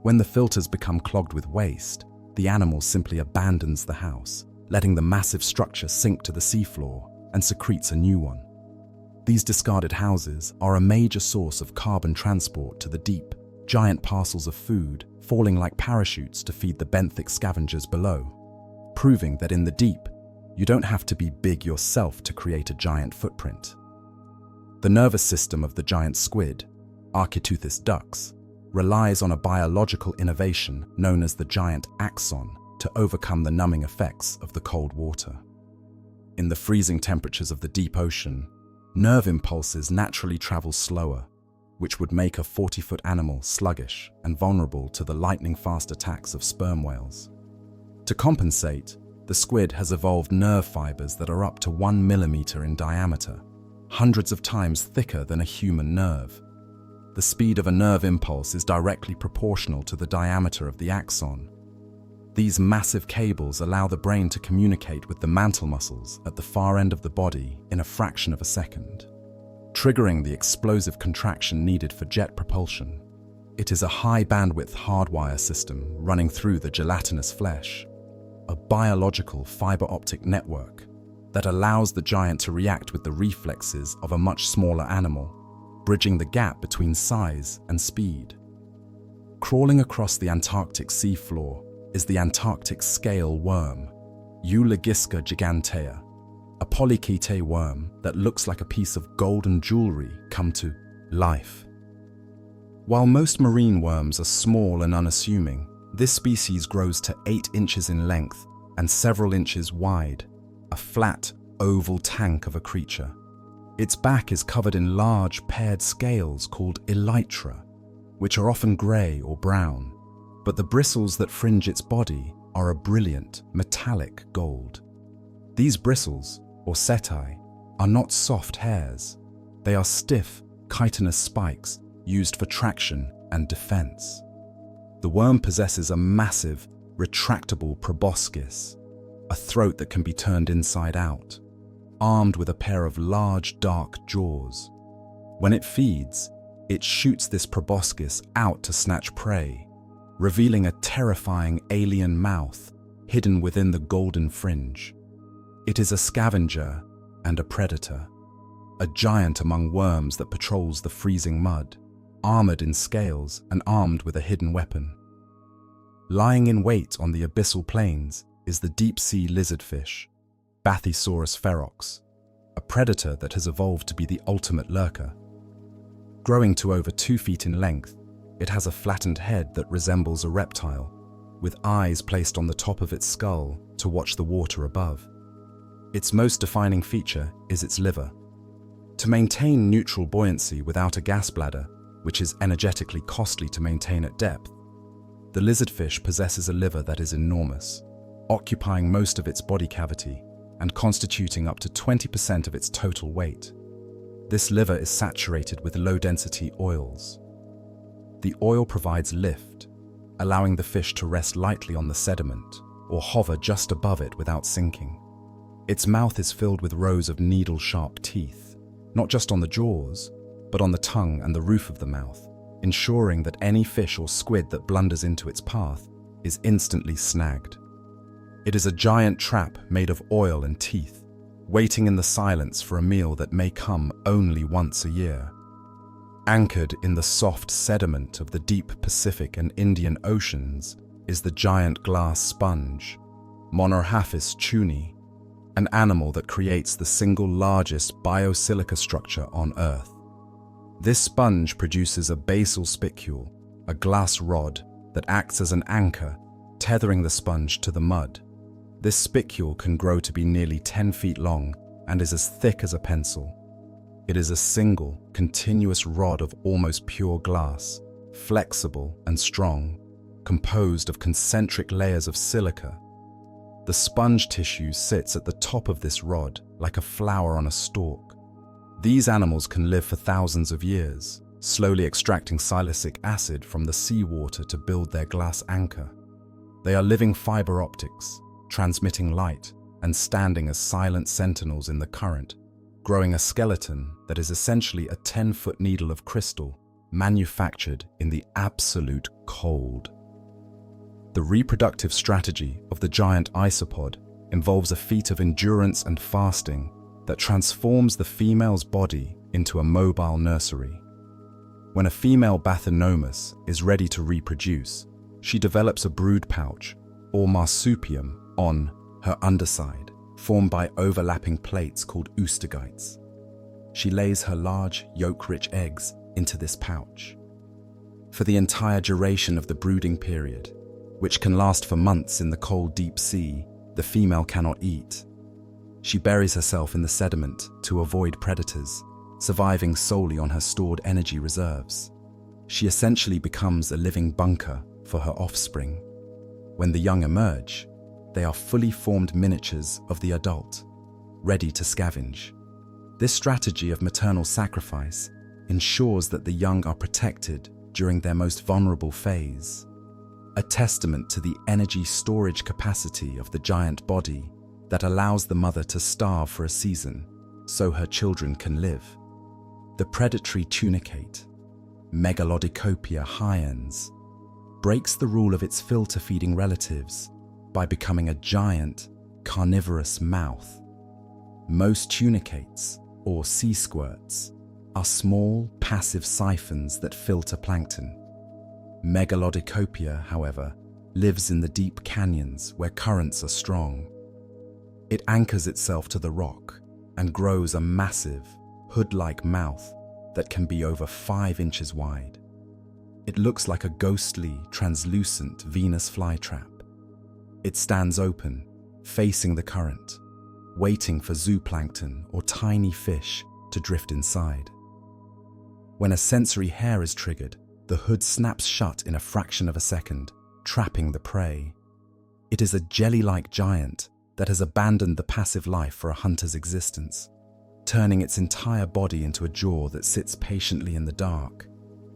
When the filters become clogged with waste, the animal simply abandons the house, letting the massive structure sink to the seafloor and secretes a new one. These discarded houses are a major source of carbon transport to the deep, giant parcels of food falling like parachutes to feed the benthic scavengers below, proving that in the deep, you don't have to be big yourself to create a giant footprint. The nervous system of the giant squid, Architeuthis dux, relies on a biological innovation known as the giant axon to overcome the numbing effects of the cold water. In the freezing temperatures of the deep ocean, nerve impulses naturally travel slower, which would make a 40-foot animal sluggish and vulnerable to the lightning-fast attacks of sperm whales. To compensate, the squid has evolved nerve fibers that are up to 1 millimeter in diameter, hundreds of times thicker than a human nerve. The speed of a nerve impulse is directly proportional to the diameter of the axon. These massive cables allow the brain to communicate with the mantle muscles at the far end of the body in a fraction of a second, triggering the explosive contraction needed for jet propulsion. It is a high-bandwidth hardwire system running through the gelatinous flesh, a biological fiber-optic network that allows the giant to react with the reflexes of a much smaller animal, bridging the gap between size and speed. Crawling across the Antarctic seafloor is the Antarctic scale worm, Eulogisca gigantea, a polychaete worm that looks like a piece of golden jewelry come to life. While most marine worms are small and unassuming, this species grows to 8 inches in length and several inches wide, a flat, oval tank of a creature. Its back is covered in large paired scales called elytra, which are often grey or brown, but the bristles that fringe its body are a brilliant, metallic gold. These bristles, or setae, are not soft hairs. They are stiff, chitinous spikes used for traction and defense. The worm possesses a massive, retractable proboscis, a throat that can be turned inside out, armed with a pair of large, dark jaws. When it feeds, it shoots this proboscis out to snatch prey, revealing a terrifying alien mouth hidden within the golden fringe. It is a scavenger and a predator, a giant among worms that patrols the freezing mud, armored in scales and armed with a hidden weapon. Lying in wait on the abyssal plains is the deep-sea lizardfish, Bathysaurus ferox, a predator that has evolved to be the ultimate lurker. Growing to over 2 feet in length, it has a flattened head that resembles a reptile, with eyes placed on the top of its skull to watch the water above. Its most defining feature is its liver. To maintain neutral buoyancy without a gas bladder, which is energetically costly to maintain at depth, the lizardfish possesses a liver that is enormous, occupying most of its body cavity and constituting up to 20% of its total weight. This liver is saturated with low-density oils. The oil provides lift, allowing the fish to rest lightly on the sediment or hover just above it without sinking. Its mouth is filled with rows of needle-sharp teeth, not just on the jaws, but on the tongue and the roof of the mouth, ensuring that any fish or squid that blunders into its path is instantly snagged. It is a giant trap made of oil and teeth, waiting in the silence for a meal that may come only once a year. Anchored in the soft sediment of the deep Pacific and Indian Oceans is the giant glass sponge, Monorhaphis chuni, an animal that creates the single largest biosilica structure on Earth. This sponge produces a basal spicule, a glass rod that acts as an anchor, tethering the sponge to the mud. This spicule can grow to be nearly 10 feet long and is as thick as a pencil. It is a single, continuous rod of almost pure glass, flexible and strong, composed of concentric layers of silica. The sponge tissue sits at the top of this rod like a flower on a stalk. These animals can live for thousands of years, slowly extracting silicic acid from the seawater to build their glass anchor. They are living fiber optics, transmitting light and standing as silent sentinels in the current, growing a skeleton that is essentially a 10-foot needle of crystal manufactured in the absolute cold. The reproductive strategy of the giant isopod involves a feat of endurance and fasting that transforms the female's body into a mobile nursery. When a female Bathynomus is ready to reproduce, she develops a brood pouch, or marsupium, on her underside, formed by overlapping plates called oostogytes. She lays her large, yolk-rich eggs into this pouch. For the entire duration of the brooding period, which can last for months in the cold deep sea, the female cannot eat. She buries herself in the sediment to avoid predators, surviving solely on her stored energy reserves. She essentially becomes a living bunker for her offspring. When the young emerge, they are fully formed miniatures of the adult, ready to scavenge. This strategy of maternal sacrifice ensures that the young are protected during their most vulnerable phase, a testament to the energy storage capacity of the giant body that allows the mother to starve for a season so her children can live. The predatory tunicate, Megalodicopia hyens, breaks the rule of its filter-feeding relatives by becoming a giant, carnivorous mouth. Most tunicates, or sea squirts, are small, passive siphons that filter plankton. Megalodicopia, however, lives in the deep canyons where currents are strong. It anchors itself to the rock and grows a massive, hood-like mouth that can be over 5 inches wide. It looks like a ghostly, translucent Venus flytrap. It stands open, facing the current, waiting for zooplankton or tiny fish to drift inside. When a sensory hair is triggered, the hood snaps shut in a fraction of a second, trapping the prey. It is a jelly-like giant that has abandoned the passive life for a hunter's existence, turning its entire body into a jaw that sits patiently in the dark,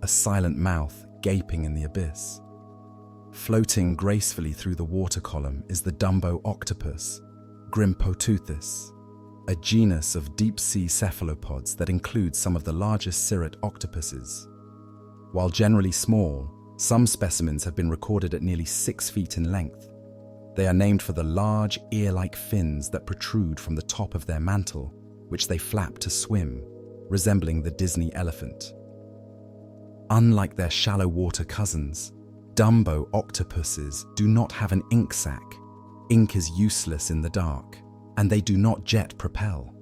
a silent mouth gaping in the abyss. Floating gracefully through the water column is the Dumbo octopus, Grimpoteuthis, a genus of deep-sea cephalopods that includes some of the largest cirrus octopuses. While generally small, some specimens have been recorded at nearly 6 feet in length. They are named for the large ear-like fins that protrude from the top of their mantle, which they flap to swim, resembling the Disney elephant. Unlike their shallow water cousins, Dumbo octopuses do not have an ink sac. Ink is useless in the dark, and they do not jet propel.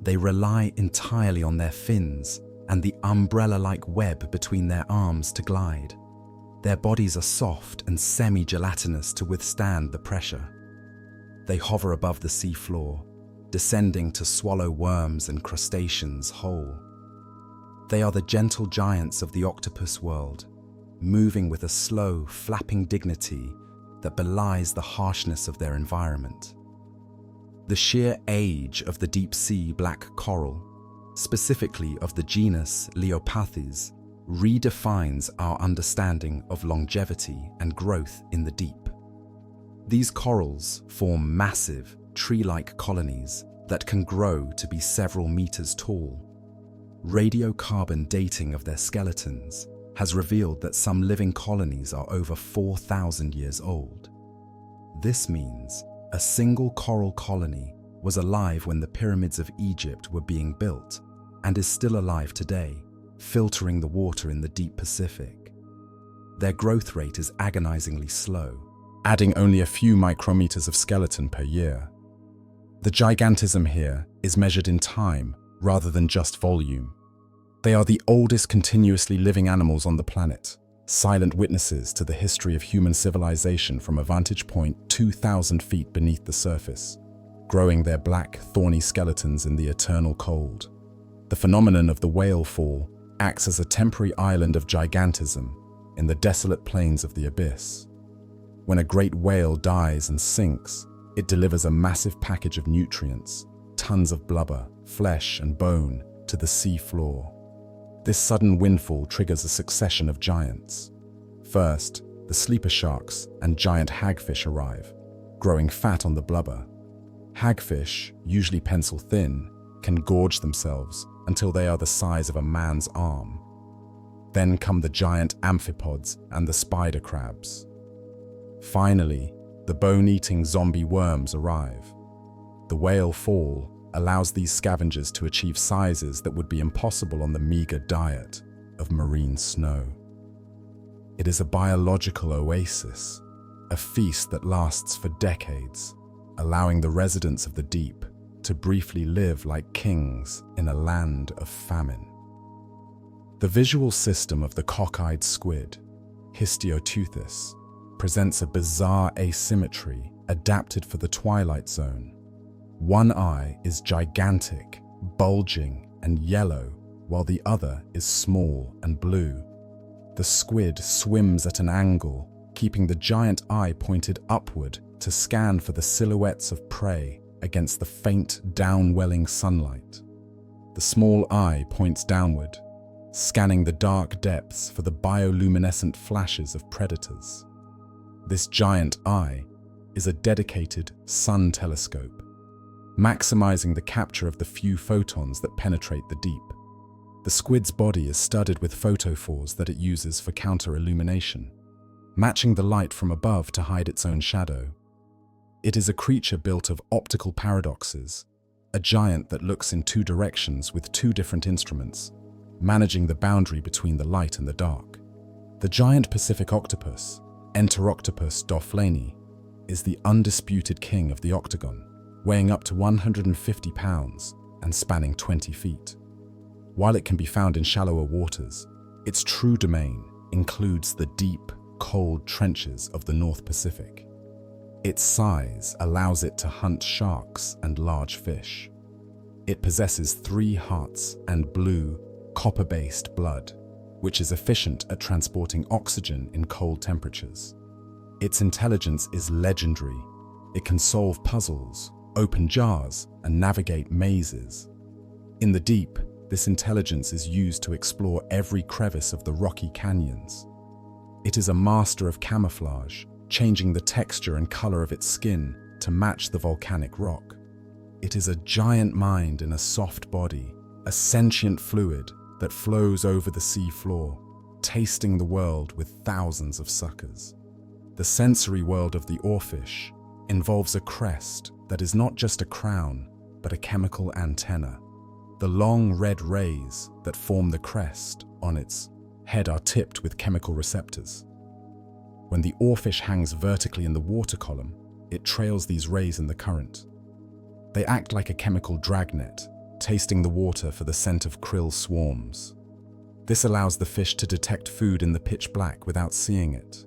They rely entirely on their fins and the umbrella-like web between their arms to glide. Their bodies are soft and semi-gelatinous to withstand the pressure. They hover above the sea floor, descending to swallow worms and crustaceans whole. They are the gentle giants of the octopus world, moving with a slow, flapping dignity that belies the harshness of their environment. The sheer age of the deep-sea black coral, specifically of the genus Leopathes, redefines our understanding of longevity and growth in the deep. These corals form massive, tree-like colonies that can grow to be several meters tall. Radiocarbon dating of their skeletons has revealed that some living colonies are over 4,000 years old. This means a single coral colony was alive when the pyramids of Egypt were being built and is still alive today, filtering the water in the deep Pacific. Their growth rate is agonizingly slow, adding only a few micrometers of skeleton per year. The gigantism here is measured in time rather than just volume. They are the oldest continuously living animals on the planet, silent witnesses to the history of human civilization from a vantage point 2,000 feet beneath the surface, growing their black, thorny skeletons in the eternal cold. The phenomenon of the whale fall acts as a temporary island of gigantism in the desolate plains of the abyss. When a great whale dies and sinks, it delivers a massive package of nutrients, tons of blubber, flesh, and bone to the sea floor. This sudden windfall triggers a succession of giants. First, the sleeper sharks and giant hagfish arrive, growing fat on the blubber. Hagfish, usually pencil thin, can gorge themselves until they are the size of a man's arm. Then come the giant amphipods and the spider crabs. Finally, the bone-eating zombie worms arrive. The whale fall allows these scavengers to achieve sizes that would be impossible on the meager diet of marine snow. It is a biological oasis, a feast that lasts for decades, allowing the residents of the deep to briefly live like kings in a land of famine. The visual system of the cockeyed squid, Histiotuthis, presents a bizarre asymmetry adapted for the twilight zone. One eye is gigantic, bulging, and yellow, while the other is small and blue. The squid swims at an angle, keeping the giant eye pointed upward to scan for the silhouettes of prey against the faint, downwelling sunlight. The small eye points downward, scanning the dark depths for the bioluminescent flashes of predators. This giant eye is a dedicated sun telescope, maximizing the capture of the few photons that penetrate the deep. The squid's body is studded with photophores that it uses for counter-illumination, matching the light from above to hide its own shadow. It is a creature built of optical paradoxes, a giant that looks in two directions with two different instruments, managing the boundary between the light and the dark. The giant Pacific octopus, Enteroctopus doflani, is the undisputed king of the octagon, weighing up to 150 pounds and spanning 20 feet. While it can be found in shallower waters, its true domain includes the deep, cold trenches of the North Pacific. Its size allows it to hunt sharks and large fish. It possesses 3 hearts and blue, copper-based blood, which is efficient at transporting oxygen in cold temperatures. Its intelligence is legendary. It can solve puzzles, open jars, and navigate mazes. In the deep, this intelligence is used to explore every crevice of the rocky canyons. It is a master of camouflage, changing the texture and color of its skin to match the volcanic rock. It is a giant mind in a soft body, a sentient fluid that flows over the sea floor, tasting the world with thousands of suckers. The sensory world of the oarfish involves a crest that is not just a crown, but a chemical antenna. The long red rays that form the crest on its head are tipped with chemical receptors. When the oarfish hangs vertically in the water column, it trails these rays in the current. They act like a chemical dragnet, tasting the water for the scent of krill swarms. This allows the fish to detect food in the pitch black without seeing it.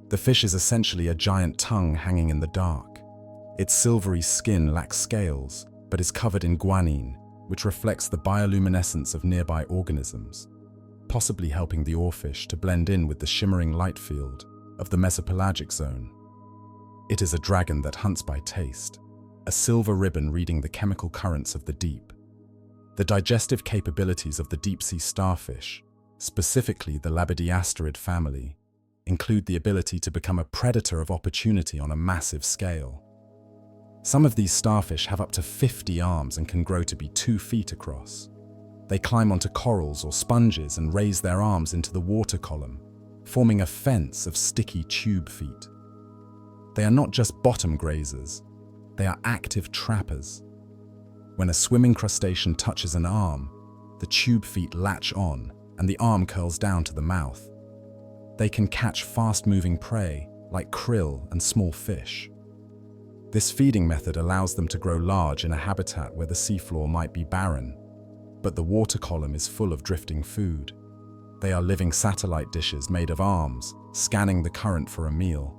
The fish is essentially a giant tongue hanging in the dark. Its silvery skin lacks scales, but is covered in guanine, which reflects the bioluminescence of nearby organisms, possibly helping the oarfish to blend in with the shimmering light field of the mesopelagic zone. It is a dragon that hunts by taste, a silver ribbon reading the chemical currents of the deep. The digestive capabilities of the deep-sea starfish, specifically the Labidiasterid family, include the ability to become a predator of opportunity on a massive scale. Some of these starfish have up to 50 arms and can grow to be 2 feet across. They climb onto corals or sponges and raise their arms into the water column, forming a fence of sticky tube feet. They are not just bottom grazers, they are active trappers. When a swimming crustacean touches an arm, the tube feet latch on and the arm curls down to the mouth. They can catch fast-moving prey like krill and small fish. This feeding method allows them to grow large in a habitat where the seafloor might be barren, but the water column is full of drifting food. They are living satellite dishes made of arms, scanning the current for a meal.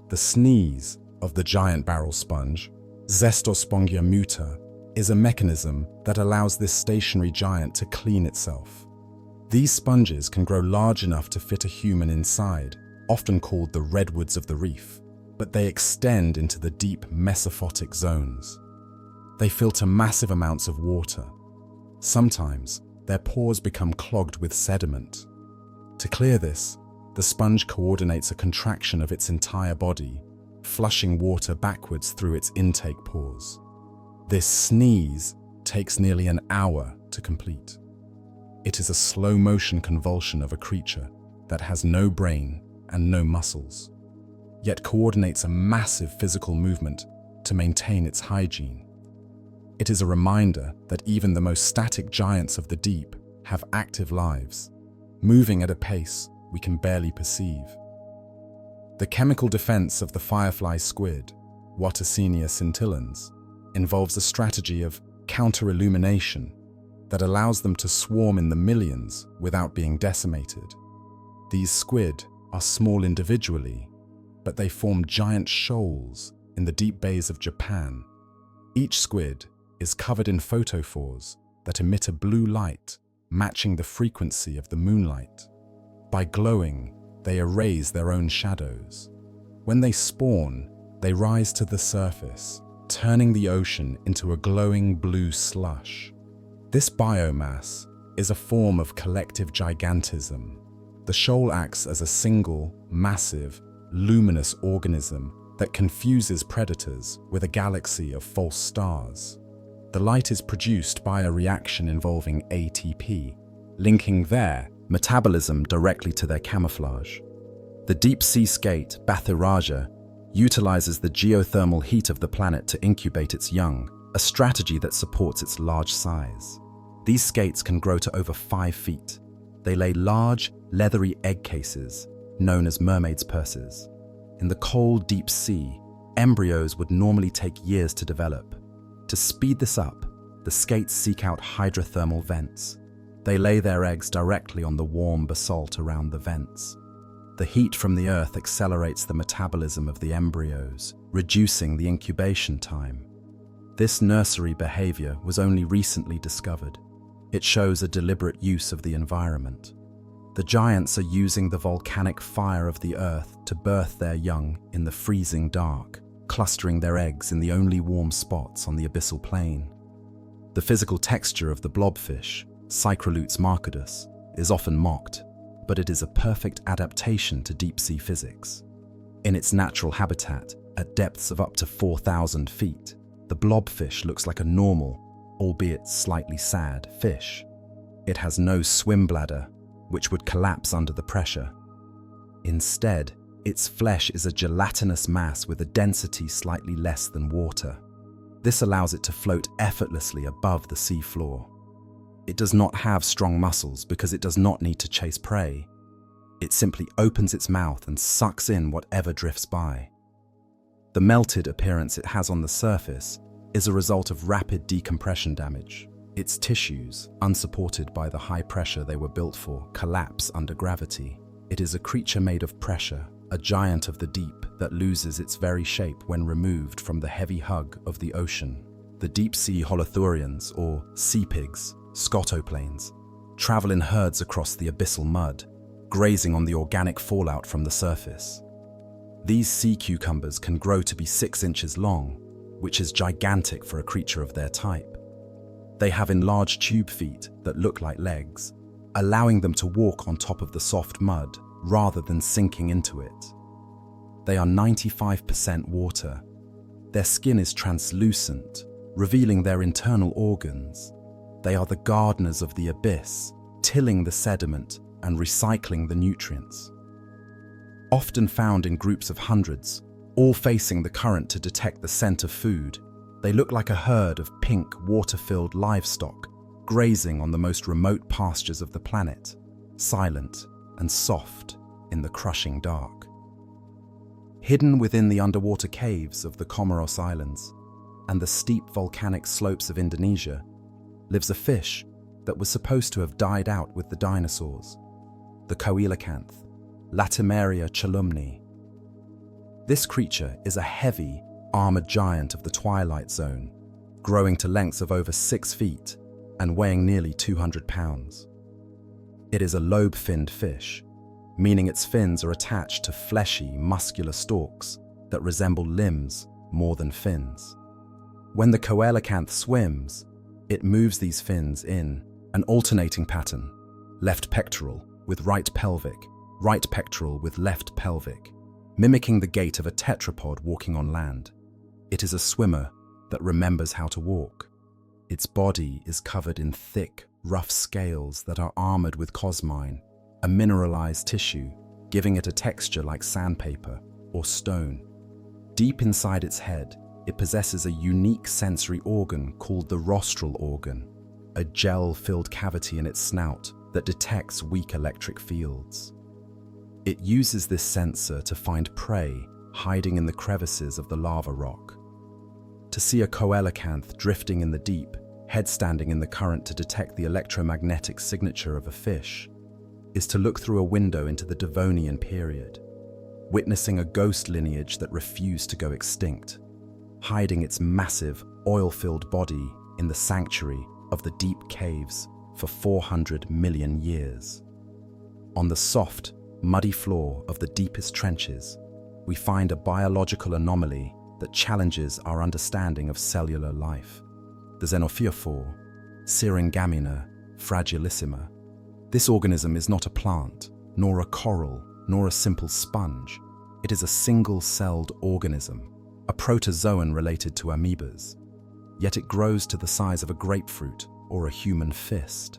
The sneeze of the giant barrel sponge, Zestospongia muta, is a mechanism that allows this stationary giant to clean itself. These sponges can grow large enough to fit a human inside, often called the redwoods of the reef, but they extend into the deep mesophotic zones. They filter massive amounts of water. Sometimes, their pores become clogged with sediment. To clear this, the sponge coordinates a contraction of its entire body, flushing water backwards through its intake pores. This sneeze takes nearly an hour to complete. It is a slow-motion convulsion of a creature that has no brain and no muscles, yet coordinates a massive physical movement to maintain its hygiene. It is a reminder that even the most static giants of the deep have active lives, moving at a pace we can barely perceive. The chemical defense of the firefly squid, Wattersinia scintillans, involves a strategy of counter-illumination that allows them to swarm in the millions without being decimated. These squid are small individually, but they form giant shoals in the deep bays of Japan. Each squid is covered in photophores that emit a blue light matching the frequency of the moonlight. By glowing, they erase their own shadows. When they spawn, they rise to the surface, turning the ocean into a glowing blue slush. This biomass is a form of collective gigantism. The shoal acts as a single, massive, luminous organism that confuses predators with a galaxy of false stars. The light is produced by a reaction involving ATP, linking their metabolism directly to their camouflage. The deep-sea skate, Bathyrraja, utilizes the geothermal heat of the planet to incubate its young, a strategy that supports its large size. These skates can grow to over 5 feet. They lay large, leathery egg cases, known as mermaid's purses. In the cold, deep sea, embryos would normally take years to develop. To speed this up, the skates seek out hydrothermal vents. They lay their eggs directly on the warm basalt around the vents. The heat from the earth accelerates the metabolism of the embryos, reducing the incubation time. This nursery behavior was only recently discovered. It shows a deliberate use of the environment. The giants are using the volcanic fire of the earth to birth their young in the freezing dark, clustering their eggs in the only warm spots on the abyssal plain. The physical texture of the blobfish, Cycrolutes marcodus, is often mocked, but it is a perfect adaptation to deep-sea physics. In its natural habitat, at depths of up to 4,000 feet, the blobfish looks like a normal, albeit slightly sad, fish. It has no swim bladder, which would collapse under the pressure. Instead, its flesh is a gelatinous mass with a density slightly less than water. This allows it to float effortlessly above the sea floor. It does not have strong muscles because it does not need to chase prey. It simply opens its mouth and sucks in whatever drifts by. The melted appearance it has on the surface is a result of rapid decompression damage. Its tissues, unsupported by the high pressure they were built for, collapse under gravity. It is a creature made of pressure, a giant of the deep that loses its very shape when removed from the heavy hug of the ocean. The deep-sea holothurians, or sea pigs, scotoplanes, travel in herds across the abyssal mud, grazing on the organic fallout from the surface. These sea cucumbers can grow to be 6 inches long, which is gigantic for a creature of their type. They have enlarged tube feet that look like legs, allowing them to walk on top of the soft mud rather than sinking into it. They are 95% water. Their skin is translucent, revealing their internal organs. They are the gardeners of the abyss, tilling the sediment and recycling the nutrients. Often found in groups of hundreds, all facing the current to detect the scent of food, they look like a herd of pink, water-filled livestock grazing on the most remote pastures of the planet, silent and soft in the crushing dark. Hidden within the underwater caves of the Comoros Islands and the steep volcanic slopes of Indonesia lives a fish that was supposed to have died out with the dinosaurs, the coelacanth, Latimeria chalumni. This creature is a heavy, armored giant of the twilight zone, growing to lengths of over 6 feet and weighing nearly 200 pounds. It is a lobe-finned fish, meaning its fins are attached to fleshy, muscular stalks that resemble limbs more than fins. When the coelacanth swims, it moves these fins in an alternating pattern, left pectoral with right pelvic, right pectoral with left pelvic, mimicking the gait of a tetrapod walking on land. It is a swimmer that remembers how to walk. Its body is covered in thick, rough scales that are armored with cosmine, a mineralized tissue, giving it a texture like sandpaper or stone. Deep inside its head, it possesses a unique sensory organ called the rostral organ, a gel-filled cavity in its snout that detects weak electric fields. It uses this sensor to find prey hiding in the crevices of the lava rock. To see a coelacanth drifting in the deep, headstanding in the current to detect the electromagnetic signature of a fish, is to look through a window into the Devonian period, witnessing a ghost lineage that refused to go extinct, hiding its massive, oil-filled body in the sanctuary of the deep caves for 400 million years. On the soft, muddy floor of the deepest trenches, we find a biological anomaly that challenges our understanding of cellular life. The xenophyophore, Syringamina fragilissima. This organism is not a plant, nor a coral, nor a simple sponge. It is a single-celled organism, a protozoan related to amoebas. Yet it grows to the size of a grapefruit or a human fist.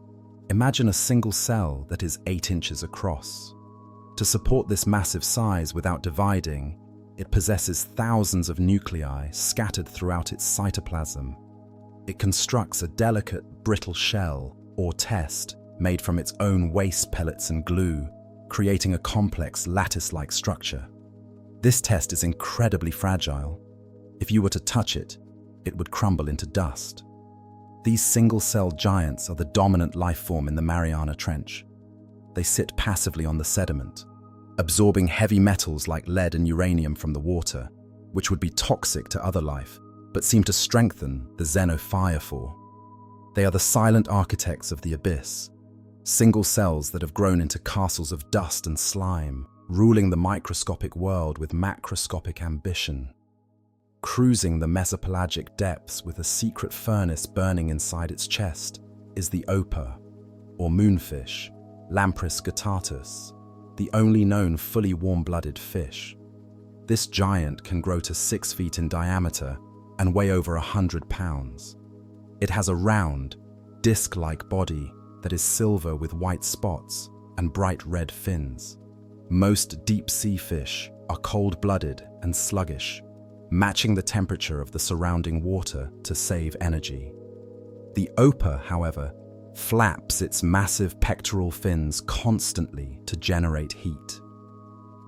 Imagine a single cell that is 8 inches across. To support this massive size without dividing, it possesses thousands of nuclei scattered throughout its cytoplasm. It constructs a delicate, brittle shell, or test, made from its own waste pellets and glue, creating a complex lattice-like structure. This test is incredibly fragile. If you were to touch it, it would crumble into dust. These single-celled giants are the dominant life form in the Mariana Trench. They sit passively on the sediment, absorbing heavy metals like lead and uranium from the water, which would be toxic to other life, but seem to strengthen the xenophyophore. They are the silent architects of the abyss, single cells that have grown into castles of dust and slime, ruling the microscopic world with macroscopic ambition. Cruising the mesopelagic depths with a secret furnace burning inside its chest is the opa, or moonfish, Lampris guttatus, the only known fully warm-blooded fish. This giant can grow to 6 feet in diameter and weigh over 100 pounds. It has a round, disc-like body that is silver with white spots and bright red fins. Most deep-sea fish are cold-blooded and sluggish, matching the temperature of the surrounding water to save energy. The opa, however, flaps its massive pectoral fins constantly to generate heat.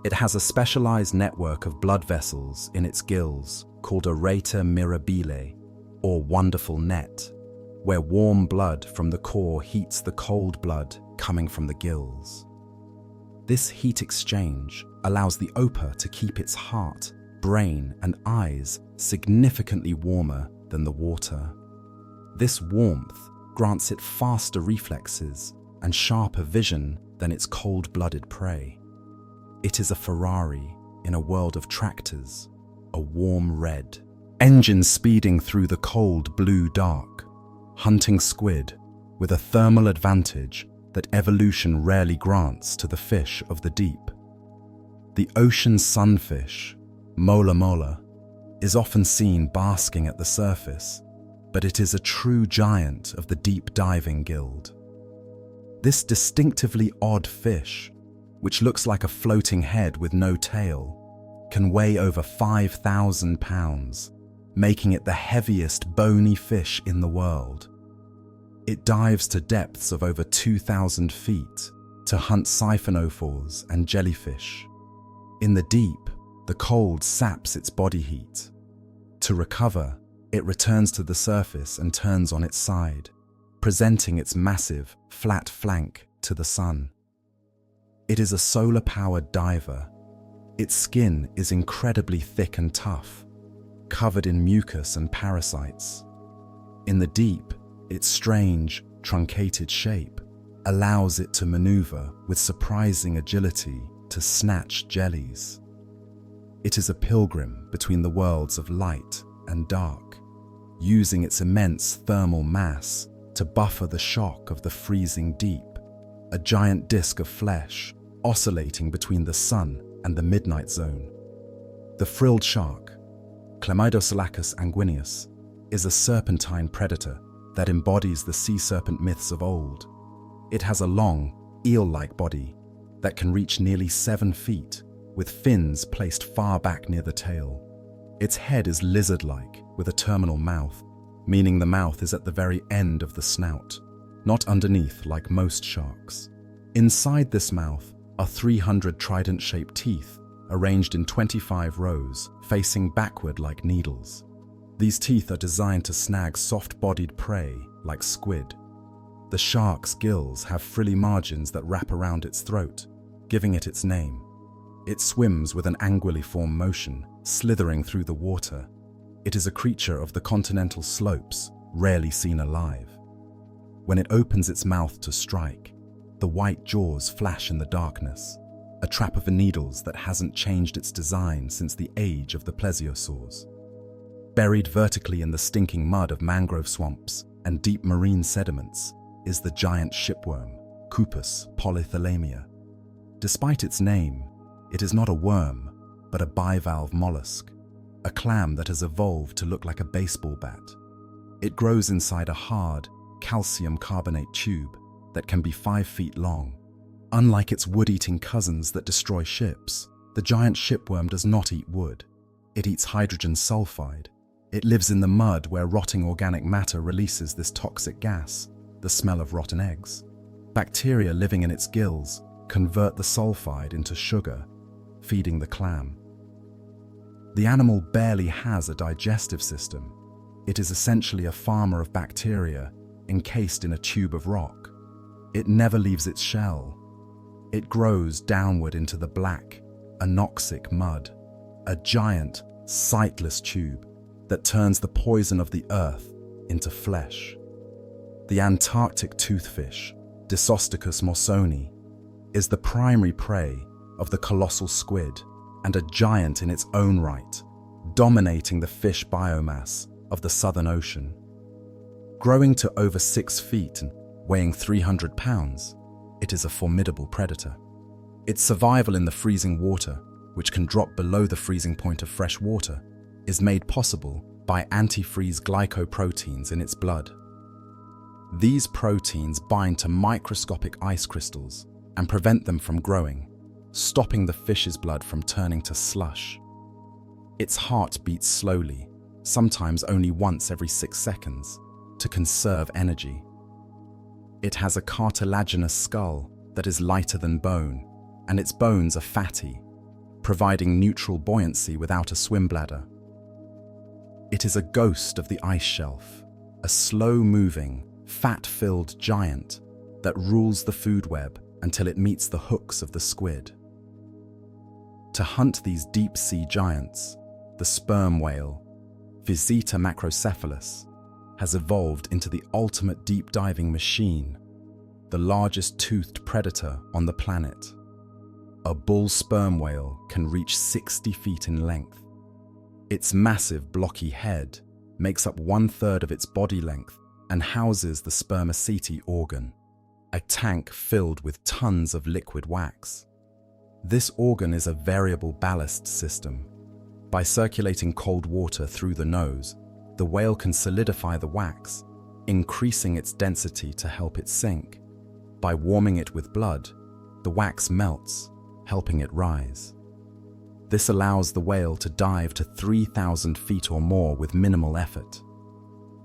It has a specialized network of blood vessels in its gills called a reta mirabile, or wonderful net, where warm blood from the core heats the cold blood coming from the gills. This heat exchange allows the opa to keep its heart, brain, and eyes significantly warmer than the water. This warmth grants it faster reflexes and sharper vision than its cold-blooded prey. It is a Ferrari in a world of tractors, a warm red, engines speeding through the cold blue dark, hunting squid with a thermal advantage that evolution rarely grants to the fish of the deep. The ocean sunfish, mola mola, is often seen basking at the surface, but it is a true giant of the deep diving guild. This distinctively odd fish, which looks like a floating head with no tail, can weigh over 5,000 pounds, making it the heaviest bony fish in the world. It dives to depths of over 2,000 feet to hunt siphonophores and jellyfish. In the deep, the cold saps its body heat. To recover, it returns to the surface and turns on its side, presenting its massive, flat flank to the sun. It is a solar-powered diver. Its skin is incredibly thick and tough, covered in mucus and parasites. In the deep, its strange, truncated shape allows it to maneuver with surprising agility to snatch jellies. It is a pilgrim between the worlds of light and dark, using its immense thermal mass to buffer the shock of the freezing deep, a giant disk of flesh oscillating between the sun and the midnight zone. The frilled shark, Chlamydocylacus anguineus, is a serpentine predator that embodies the sea serpent myths of old. It has a long, eel-like body that can reach nearly 7 feet, with fins placed far back near the tail. Its head is lizard-like, with a terminal mouth, meaning the mouth is at the very end of the snout, not underneath like most sharks. Inside this mouth are 300 trident-shaped teeth, arranged in 25 rows, facing backward like needles. These teeth are designed to snag soft-bodied prey like squid. The shark's gills have frilly margins that wrap around its throat, giving it its name. It swims with an anguilliform motion, slithering through the water. It is a creature of the continental slopes, rarely seen alive. When it opens its mouth to strike, the white jaws flash in the darkness, a trap of needles that hasn't changed its design since the age of the plesiosaurs. Buried vertically in the stinking mud of mangrove swamps and deep marine sediments is the giant shipworm, Cupus polythalamia. Despite its name, it is not a worm, but a bivalve mollusk, a clam that has evolved to look like a baseball bat. It grows inside a hard, calcium carbonate tube that can be 5 feet long. Unlike its wood-eating cousins that destroy ships, the giant shipworm does not eat wood. It eats hydrogen sulfide. It lives in the mud where rotting organic matter releases this toxic gas, the smell of rotten eggs. Bacteria living in its gills convert the sulfide into sugar, feeding the clam. The animal barely has a digestive system. It is essentially a farmer of bacteria encased in a tube of rock. It never leaves its shell. It grows downward into the black, anoxic mud, a giant, sightless tube that turns the poison of the earth into flesh. The Antarctic toothfish, Disostacus morsoni, is the primary prey of the colossal squid and a giant in its own right, dominating the fish biomass of the Southern Ocean. Growing to over 6 feet and weighing 300 pounds, it is a formidable predator. Its survival in the freezing water, which can drop below the freezing point of fresh water, is made possible by antifreeze glycoproteins in its blood. These proteins bind to microscopic ice crystals and prevent them from growing, stopping the fish's blood from turning to slush. Its heart beats slowly, sometimes only once every 6 seconds, to conserve energy. It has a cartilaginous skull that is lighter than bone, and its bones are fatty, providing neutral buoyancy without a swim bladder. It is a ghost of the ice shelf, a slow-moving, fat-filled giant that rules the food web until it meets the hooks of the squid. To hunt these deep-sea giants, the sperm whale, Visita macrocephalus, has evolved into the ultimate deep-diving machine, the largest toothed predator on the planet. A bull sperm whale can reach 60 feet in length. Its massive, blocky head makes up 1/3 of its body length and houses the spermaceti organ, a tank filled with tons of liquid wax. This organ is a variable ballast system. By circulating cold water through the nose, the whale can solidify the wax, increasing its density to help it sink. By warming it with blood, the wax melts, helping it rise. This allows the whale to dive to 3,000 feet or more with minimal effort.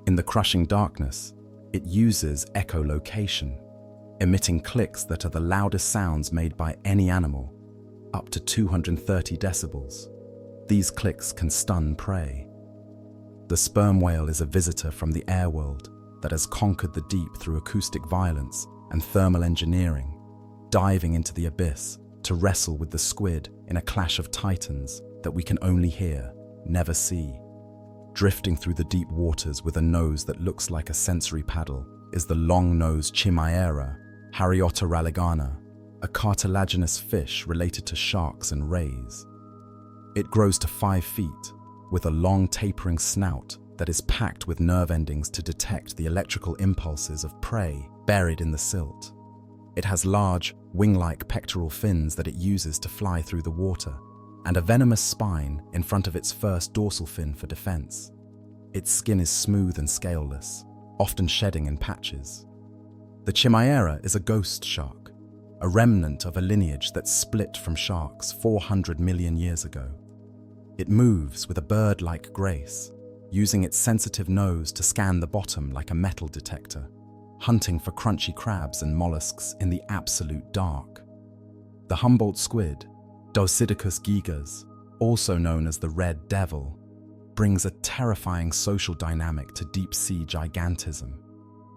In the crushing darkness, it uses echolocation, emitting clicks that are the loudest sounds made by any animal, up to 230 decibels. These clicks can stun prey. The sperm whale is a visitor from the air world that has conquered the deep through acoustic violence and thermal engineering, diving into the abyss to wrestle with the squid in a clash of titans that we can only hear, never see. Drifting through the deep waters with a nose that looks like a sensory paddle is the long-nosed Chimaera Hariota raligana, a cartilaginous fish related to sharks and rays. It grows to 5 feet, with a long tapering snout that is packed with nerve endings to detect the electrical impulses of prey buried in the silt. It has large, wing-like pectoral fins that it uses to fly through the water, and a venomous spine in front of its first dorsal fin for defense. Its skin is smooth and scaleless, often shedding in patches. The Chimaera is a ghost shark, a remnant of a lineage that split from sharks 400 million years ago. It moves with a bird-like grace, using its sensitive nose to scan the bottom like a metal detector, hunting for crunchy crabs and mollusks in the absolute dark. The Humboldt squid, Dosidicus gigas, also known as the Red Devil, brings a terrifying social dynamic to deep-sea gigantism.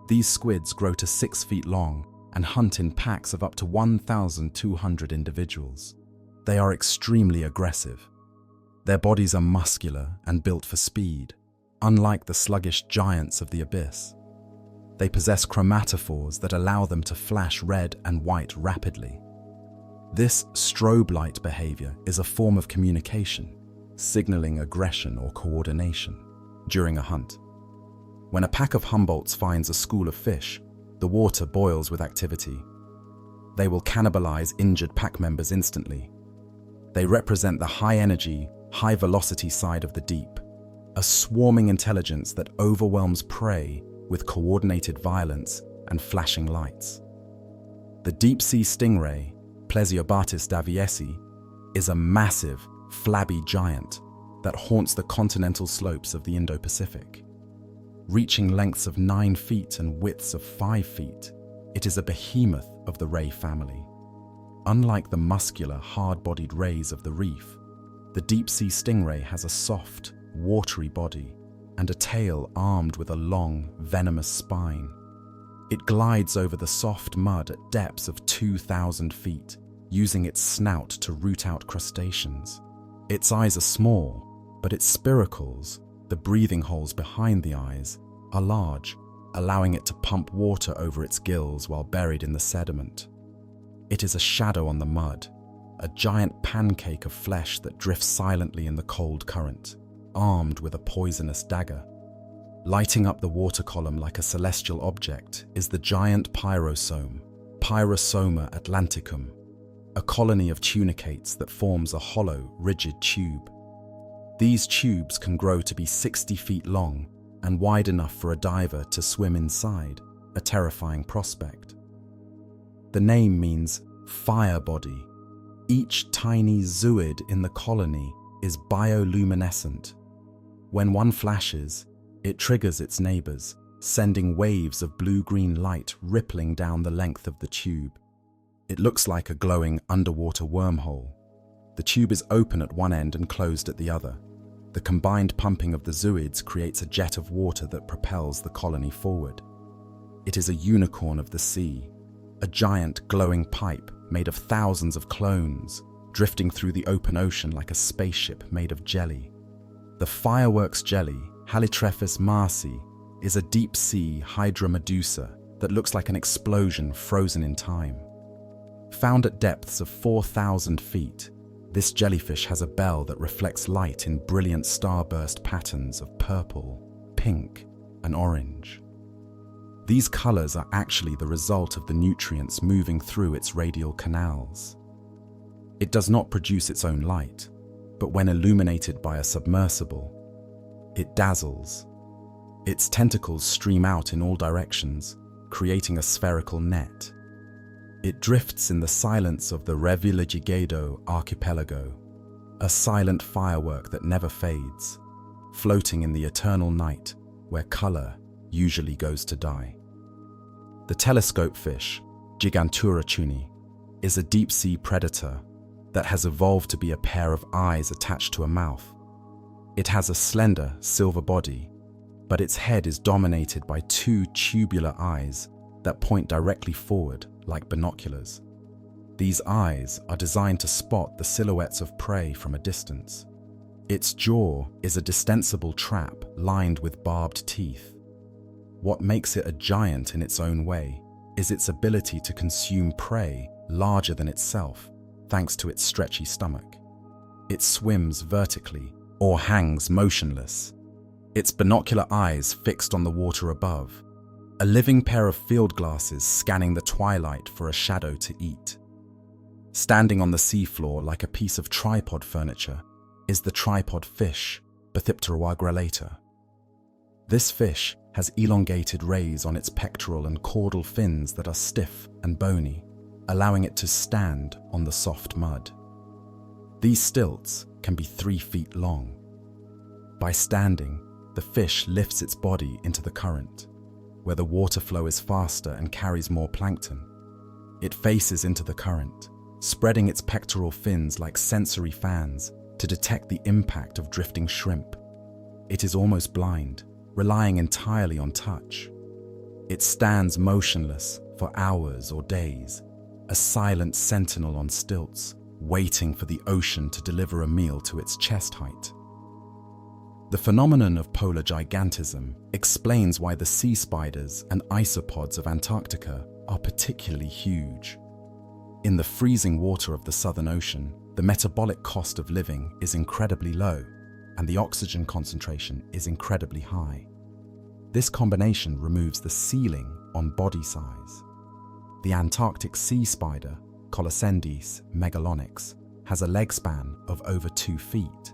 These squids grow to 6 feet long and hunt in packs of up to 1,200 individuals. They are extremely aggressive. Their bodies are muscular and built for speed, unlike the sluggish giants of the abyss. They possess chromatophores that allow them to flash red and white rapidly. This strobe light behavior is a form of communication, signaling aggression or coordination during a hunt. When a pack of Humboldts finds a school of fish, the water boils with activity. They will cannibalize injured pack members instantly. They represent the high-energy, high-velocity side of the deep, a swarming intelligence that overwhelms prey with coordinated violence and flashing lights. The deep-sea stingray, Plesiobatis daviesi, is a massive, flabby giant that haunts the continental slopes of the Indo-Pacific. Reaching lengths of 9 feet and widths of 5 feet, it is a behemoth of the ray family. Unlike the muscular, hard-bodied rays of the reef, the deep-sea stingray has a soft, watery body and a tail armed with a long, venomous spine. It glides over the soft mud at depths of 2,000 feet, using its snout to root out crustaceans. Its eyes are small, but its spiracles, the breathing holes behind the eyes, are large, allowing it to pump water over its gills while buried in the sediment. It is a shadow on the mud, a giant pancake of flesh that drifts silently in the cold current, armed with a poisonous dagger. Lighting up the water column like a celestial object is the giant pyrosome, Pyrosoma atlanticum, a colony of tunicates that forms a hollow, rigid tube. These tubes can grow to be 60 feet long and wide enough for a diver to swim inside, a terrifying prospect. The name means fire body. Each tiny zooid in the colony is bioluminescent. When one flashes, it triggers its neighbors, sending waves of blue-green light rippling down the length of the tube. It looks like a glowing underwater wormhole. The tube is open at one end and closed at the other. The combined pumping of the zooids creates a jet of water that propels the colony forward. It is a unicorn of the sea, a giant glowing pipe made of thousands of clones, drifting through the open ocean like a spaceship made of jelly. The fireworks jelly, Halitrephis marci, is a deep-sea hydromedusa that looks like an explosion frozen in time. Found at depths of 4,000 feet, this jellyfish has a bell that reflects light in brilliant starburst patterns of purple, pink, and orange. These colors are actually the result of the nutrients moving through its radial canals. It does not produce its own light, but when illuminated by a submersible, it dazzles, Its tentacles stream out in all directions, creating a spherical net. It drifts in the silence of the Revillagigedo archipelago, a silent firework that never fades, floating in the eternal night where color usually goes to die. The telescope fish, Giganturacuni, is a deep-sea predator that has evolved to be a pair of eyes attached to a mouth. It has a slender, silver body, but its head is dominated by two tubular eyes that point directly forward like binoculars. These eyes are designed to spot the silhouettes of prey from a distance. Its jaw is a distensible trap lined with barbed teeth. What makes it a giant in its own way is its ability to consume prey larger than itself, thanks to its stretchy stomach. It swims vertically or hangs motionless, its binocular eyes fixed on the water above, a living pair of field glasses scanning the twilight for a shadow to eat. Standing on the seafloor like a piece of tripod furniture is the tripod fish, Bathyptera grellata. This fish has elongated rays on its pectoral and caudal fins that are stiff and bony, allowing it to stand on the soft mud. These stilts can be 3 feet long. By standing, the fish lifts its body into the current, where the water flow is faster and carries more plankton. It faces into the current, spreading its pectoral fins like sensory fans to detect the impact of drifting shrimp. It is almost blind, relying entirely on touch. It stands motionless for hours or days, a silent sentinel on stilts, waiting for the ocean to deliver a meal to its chest height. The phenomenon of polar gigantism explains why the sea spiders and isopods of Antarctica are particularly huge. In the freezing water of the Southern Ocean, the metabolic cost of living is incredibly low, and the oxygen concentration is incredibly high. This combination removes the ceiling on body size. The Antarctic sea spider, Colossendes megalonyx, has a leg span of over 2 feet.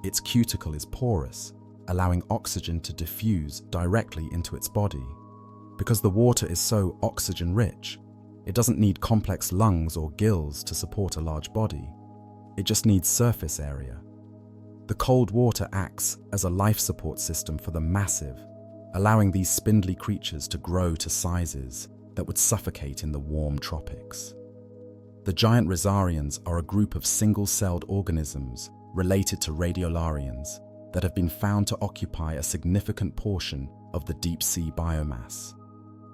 Its cuticle is porous, allowing oxygen to diffuse directly into its body. Because the water is so oxygen-rich, it doesn't need complex lungs or gills to support a large body. It just needs surface area. The cold water acts as a life support system for the massive, allowing these spindly creatures to grow to sizes that would suffocate in the warm tropics. The giant rosarians are a group of single-celled organisms related to radiolarians that have been found to occupy a significant portion of the deep-sea biomass.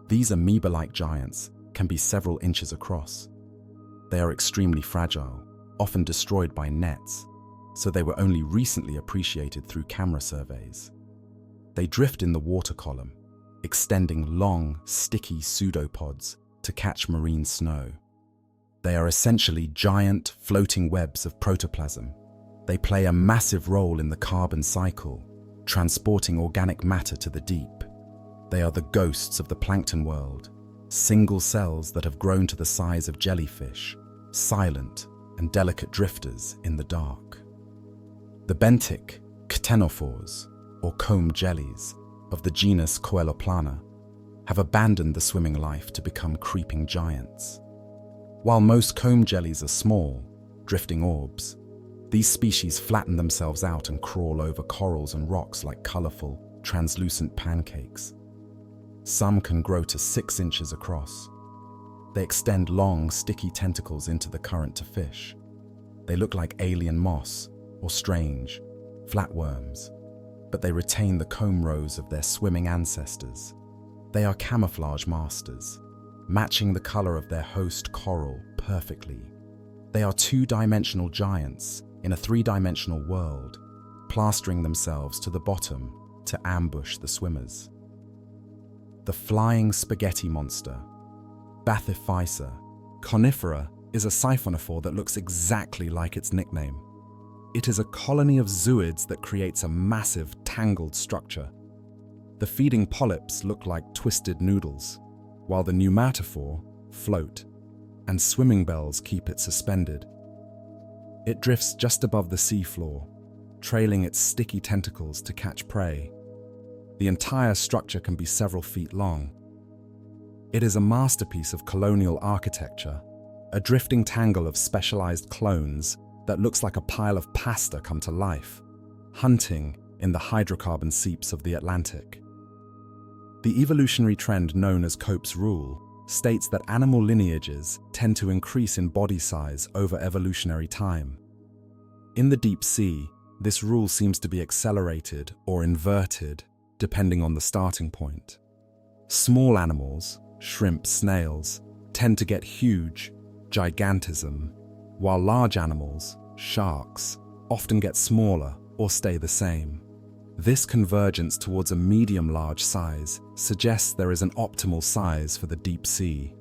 These amoeba-like giants can be several inches across. They are extremely fragile, often destroyed by nets, so they were only recently appreciated through camera surveys. They drift in the water column, extending long, sticky pseudopods to catch marine snow. They are essentially giant, floating webs of protoplasm. They play a massive role in the carbon cycle, transporting organic matter to the deep. They are the ghosts of the plankton world, single cells that have grown to the size of jellyfish, silent and delicate drifters in the dark. The benthic ctenophores, or comb jellies, of the genus Coeloplana, have abandoned the swimming life to become creeping giants. While most comb jellies are small, drifting orbs, these species flatten themselves out and crawl over corals and rocks like colorful, translucent pancakes. Some can grow to 6 inches across. They extend long, sticky tentacles into the current to fish. They look like alien moss or strange, flatworms, but they retain the comb rows of their swimming ancestors. They are camouflage masters, matching the color of their host coral perfectly. They are 2-dimensional giants in a 3-dimensional world, plastering themselves to the bottom to ambush the swimmers. The flying spaghetti monster, Bathyphysa conifera, is a siphonophore that looks exactly like its nickname. It is a colony of zooids that creates a massive, tangled structure. The feeding polyps look like twisted noodles, while the pneumatophore float, and swimming bells keep it suspended. It drifts just above the seafloor, trailing its sticky tentacles to catch prey. The entire structure can be several feet long. It is a masterpiece of colonial architecture, a drifting tangle of specialized clones that looks like a pile of pasta come to life, hunting in the hydrocarbon seeps of the Atlantic. The evolutionary trend known as Cope's rule states that animal lineages tend to increase in body size over evolutionary time. In the deep sea, this rule seems to be accelerated or inverted depending on the starting point. Small animals, shrimp, snails, tend to get huge, gigantism, while large animals, sharks, often get smaller or stay the same. This convergence towards a medium-large size suggests there is an optimal size for the deep sea,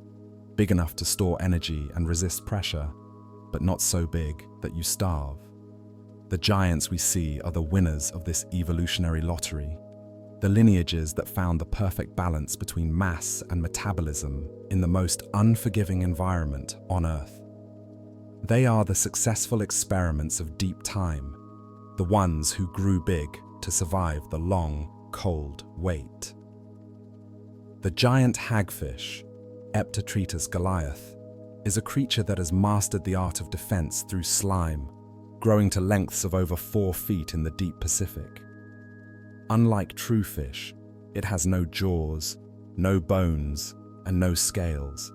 big enough to store energy and resist pressure, but not so big that you starve. The giants we see are the winners of this evolutionary lottery, the lineages that found the perfect balance between mass and metabolism in the most unforgiving environment on Earth. They are the successful experiments of deep time, the ones who grew big to survive the long, cold wait. The giant hagfish, Eptatretus goliath, is a creature that has mastered the art of defense through slime, growing to lengths of over 4 feet in the deep Pacific. Unlike true fish, it has no jaws, no bones, and no scales.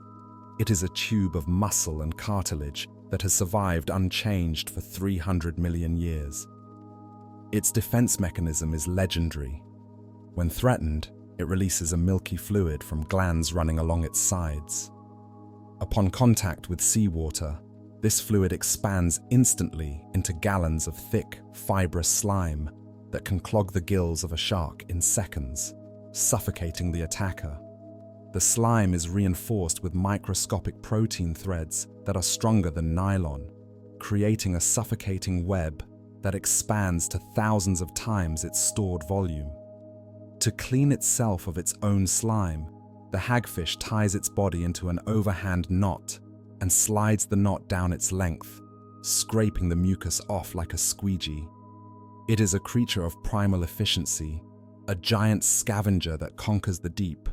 It is a tube of muscle and cartilage that has survived unchanged for 300 million years. Its defense mechanism is legendary. When threatened, it releases a milky fluid from glands running along its sides. Upon contact with seawater, this fluid expands instantly into gallons of thick, fibrous slime that can clog the gills of a shark in seconds, suffocating the attacker. The slime is reinforced with microscopic protein threads that are stronger than nylon, creating a suffocating web that expands to thousands of times its stored volume. To clean itself of its own slime, the hagfish ties its body into an overhand knot and slides the knot down its length, scraping the mucus off like a squeegee. It is a creature of primal efficiency, a giant scavenger that conquers the deep,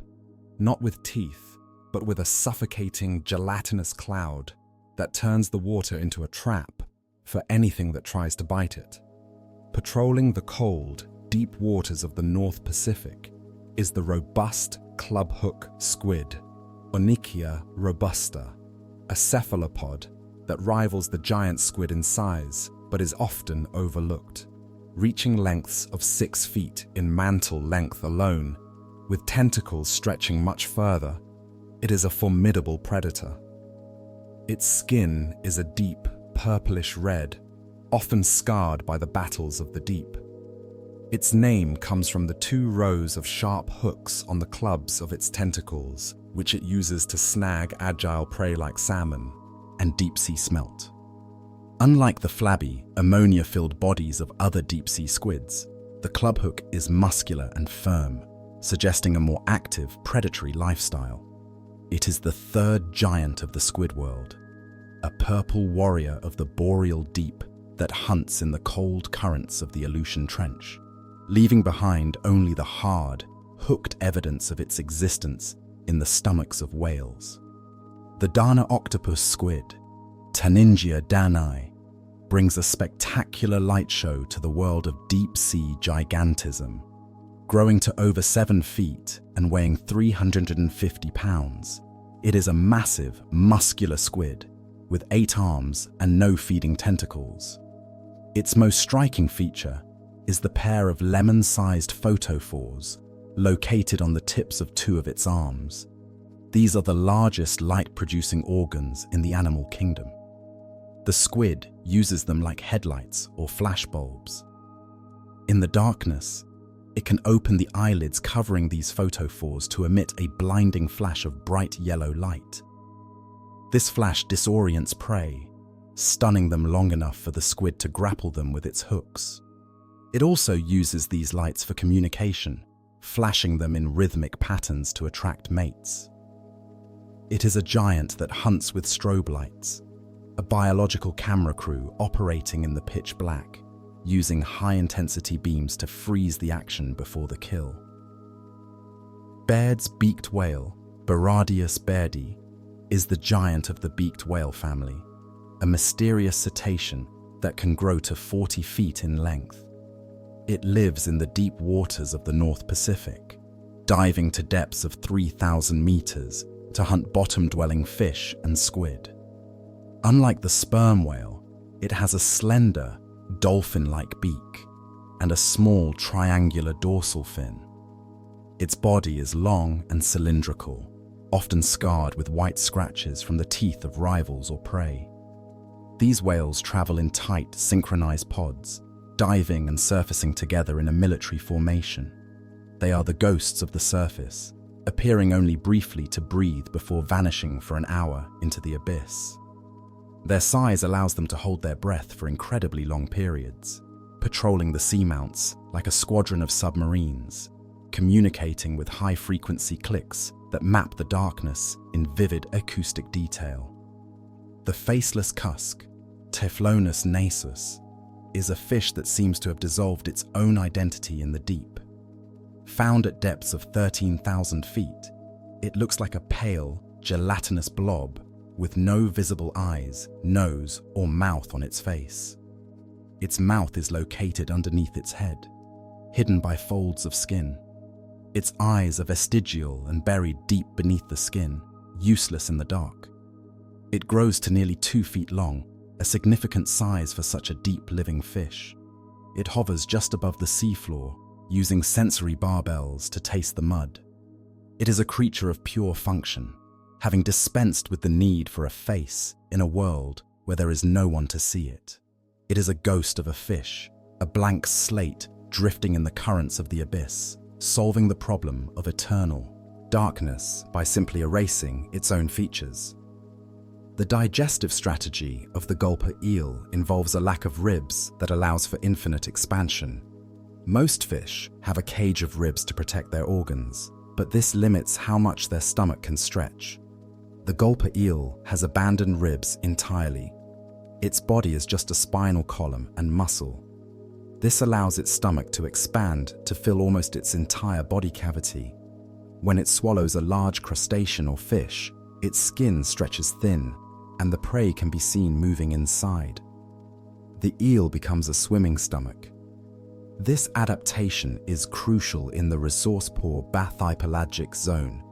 not with teeth, but with a suffocating, gelatinous cloud that turns the water into a trap for anything that tries to bite it. Patrolling the cold, deep waters of the North Pacific is the robust clubhook squid, Onychia robusta, a cephalopod that rivals the giant squid in size but is often overlooked, reaching lengths of 6 feet in mantle length alone, with tentacles stretching much further. It is a formidable predator. Its skin is a deep, purplish red, often scarred by the battles of the deep. Its name comes from the 2 rows of sharp hooks on the clubs of its tentacles, which it uses to snag agile prey like salmon and deep-sea smelt. Unlike the flabby, ammonia-filled bodies of other deep-sea squids, the clubhook is muscular and firm, suggesting a more active, predatory lifestyle. It is the 3rd giant of the squid world, a purple warrior of the boreal deep that hunts in the cold currents of the Aleutian Trench, leaving behind only the hard, hooked evidence of its existence in the stomachs of whales. The Dana octopus squid, Taningia dani, brings a spectacular light show to the world of deep-sea gigantism. Growing to over 7 feet and weighing 350 pounds, it is a massive, muscular squid with 8 arms and no feeding tentacles. Its most striking feature is the pair of lemon-sized photophores located on the tips of 2 of its arms. These are the largest light-producing organs in the animal kingdom. The squid uses them like headlights or flashbulbs. In the darkness, it can open the eyelids covering these photophores to emit a blinding flash of bright yellow light. This flash disorients prey, stunning them long enough for the squid to grapple them with its hooks. It also uses these lights for communication, flashing them in rhythmic patterns to attract mates. It is a giant that hunts with strobe lights, a biological camera crew operating in the pitch black, using high-intensity beams to freeze the action before the kill. Baird's beaked whale, Baradius bairdi, is the giant of the beaked whale family, a mysterious cetacean that can grow to 40 feet in length. It lives in the deep waters of the North Pacific, diving to depths of 3,000 meters to hunt bottom-dwelling fish and squid. Unlike the sperm whale, it has a slender, dolphin-like beak and a small triangular dorsal fin. Its body is long and cylindrical, often scarred with white scratches from the teeth of rivals or prey. These whales travel in tight, synchronized pods, diving and surfacing together in a military formation. They are the ghosts of the surface, appearing only briefly to breathe before vanishing for an hour into the abyss. Their size allows them to hold their breath for incredibly long periods, patrolling the seamounts like a squadron of submarines, communicating with high-frequency clicks that map the darkness in vivid acoustic detail. The faceless cusk, Typhlonus nasus, is a fish that seems to have dissolved its own identity in the deep. Found at depths of 13,000 feet, it looks like a pale, gelatinous blob with no visible eyes, nose, or mouth on its face. Its mouth is located underneath its head, hidden by folds of skin. Its eyes are vestigial and buried deep beneath the skin, useless in the dark. It grows to nearly 2 feet long, a significant size for such a deep living fish. It hovers just above the seafloor, using sensory barbells to taste the mud. It is a creature of pure function, having dispensed with the need for a face in a world where there is no one to see it. It is a ghost of a fish, a blank slate drifting in the currents of the abyss, solving the problem of eternal darkness by simply erasing its own features. The digestive strategy of the gulper eel involves a lack of ribs that allows for infinite expansion. Most fish have a cage of ribs to protect their organs, but this limits how much their stomach can stretch. The gulper eel has abandoned ribs entirely. Its body is just a spinal column and muscle. This allows its stomach to expand to fill almost its entire body cavity. When it swallows a large crustacean or fish, its skin stretches thin, and the prey can be seen moving inside. The eel becomes a swimming stomach. This adaptation is crucial in the resource-poor bathypelagic zone,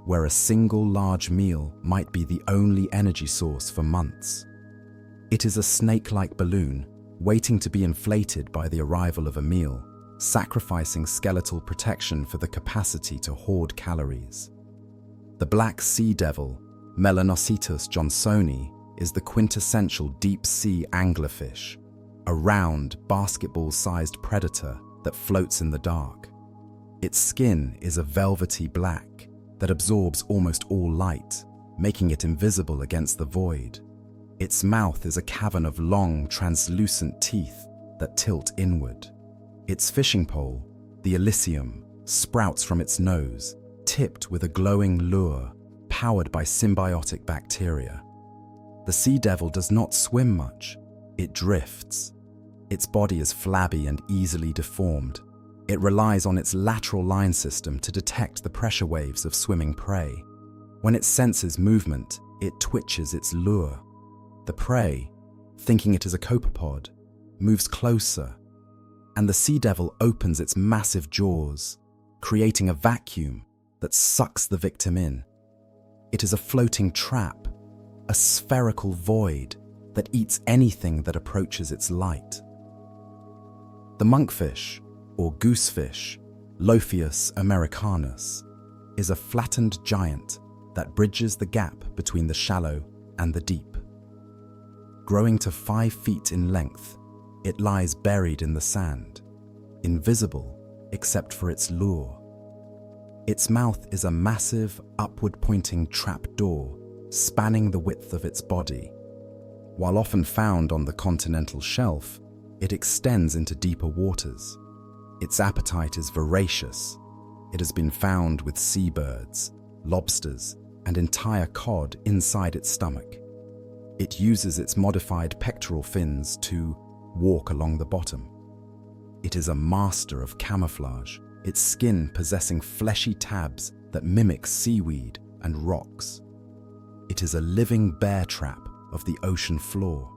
where a single large meal might be the only energy source for months. It is a snake-like balloon, waiting to be inflated by the arrival of a meal, sacrificing skeletal protection for the capacity to hoard calories. The black sea devil, Melanocetus johnsoni, is the quintessential deep-sea anglerfish, a round, basketball-sized predator that floats in the dark. Its skin is a velvety black that absorbs almost all light, making it invisible against the void. Its mouth is a cavern of long, translucent teeth that tilt inward. Its fishing pole, the Elysium, sprouts from its nose, tipped with a glowing lure, powered by symbiotic bacteria. The sea devil does not swim much, it drifts. Its body is flabby and easily deformed. It relies on its lateral line system to detect the pressure waves of swimming prey. When it senses movement, it twitches its lure. The prey, thinking it is a copepod, moves closer, and the sea devil opens its massive jaws, creating a vacuum that sucks the victim in. It is a floating trap, a spherical void that eats anything that approaches its light. The monkfish, or goosefish, Lophius americanus, is a flattened giant that bridges the gap between the shallow and the deep. Growing to 5 feet in length, it lies buried in the sand, invisible except for its lure. Its mouth is a massive, upward-pointing trapdoor spanning the width of its body. While often found on the continental shelf, it extends into deeper waters. Its appetite is voracious. It has been found with seabirds, lobsters, and entire cod inside its stomach. It uses its modified pectoral fins to walk along the bottom. It is a master of camouflage, its skin possessing fleshy tabs that mimics seaweed and rocks. It is a living bear trap of the ocean floor,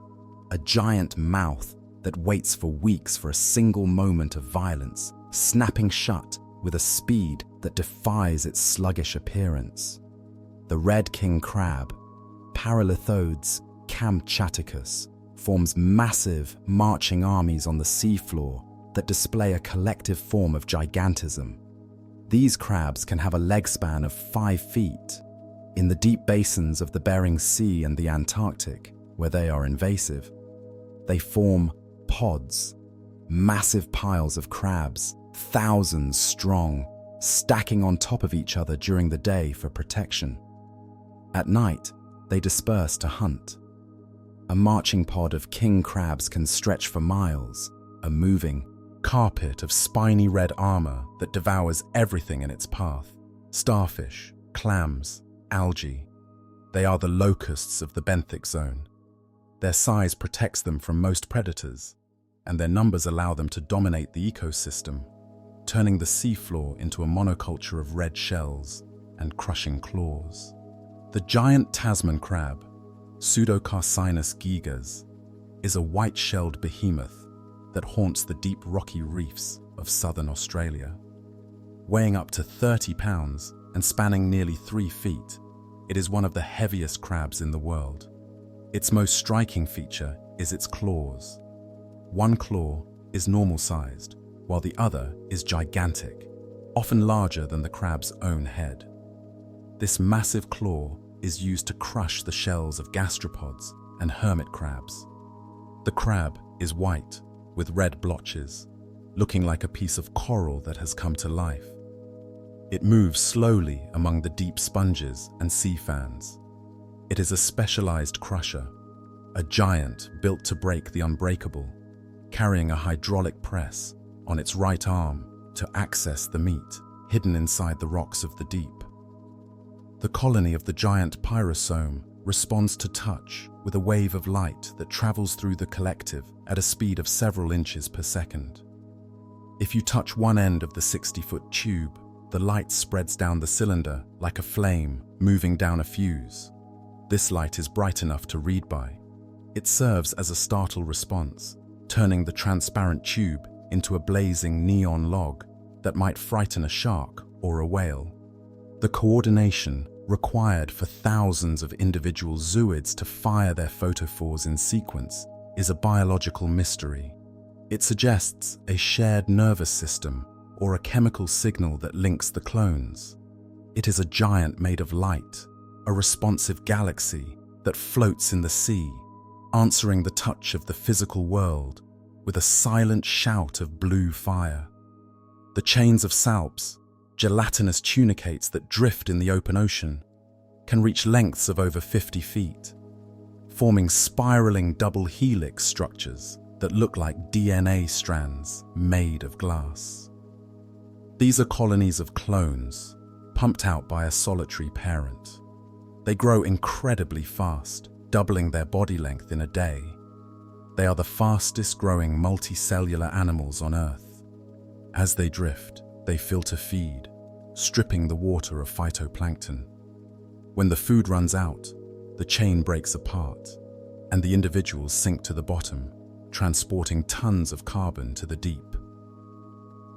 a giant mouth that waits for weeks for a single moment of violence, snapping shut with a speed that defies its sluggish appearance. The red king crab, Paralithodes kamchaticus, forms massive, marching armies on the seafloor that display a collective form of gigantism. These crabs can have a leg span of 5 feet. In the deep basins of the Bering Sea and the Antarctic, where they are invasive, they form pods, massive piles of crabs, thousands strong, stacking on top of each other during the day for protection. At night, they disperse to hunt. A marching pod of king crabs can stretch for miles, a moving carpet of spiny red armor that devours everything in its path. Starfish, clams, algae. They are the locusts of the benthic zone. Their size protects them from most predators, and their numbers allow them to dominate the ecosystem, turning the seafloor into a monoculture of red shells and crushing claws. The giant Tasman crab, Pseudocarcinus gigas, is a white-shelled behemoth that haunts the deep rocky reefs of southern Australia. Weighing up to 30 pounds and spanning nearly 3 feet, it is one of the heaviest crabs in the world. Its most striking feature is its claws. One claw is normal-sized, while the other is gigantic, often larger than the crab's own head. This massive claw is used to crush the shells of gastropods and hermit crabs. The crab is white, with red blotches, looking like a piece of coral that has come to life. It moves slowly among the deep sponges and sea fans. It is a specialized crusher, a giant built to break the unbreakable, carrying a hydraulic press on its right arm to access the meat hidden inside the rocks of the deep. The colony of the giant pyrosome responds to touch with a wave of light that travels through the collective at a speed of several inches per second. If you touch one end of the 60-foot tube, the light spreads down the cylinder like a flame moving down a fuse. This light is bright enough to read by. It serves as a startle response, turning the transparent tube into a blazing neon log that might frighten a shark or a whale. The coordination required for thousands of individual zooids to fire their photophores in sequence is a biological mystery. It suggests a shared nervous system or a chemical signal that links the clones. It is a giant made of light, a responsive galaxy that floats in the sea, answering the touch of the physical world with a silent shout of blue fire. The chains of salps, gelatinous tunicates that drift in the open ocean, can reach lengths of over 50 feet, forming spiraling double helix structures that look like DNA strands made of glass. These are colonies of clones, pumped out by a solitary parent. They grow incredibly fast, doubling their body length in a day. They are the fastest growing multicellular animals on Earth. As they drift, they filter feed, stripping the water of phytoplankton. When the food runs out, the chain breaks apart, and the individuals sink to the bottom, transporting tons of carbon to the deep.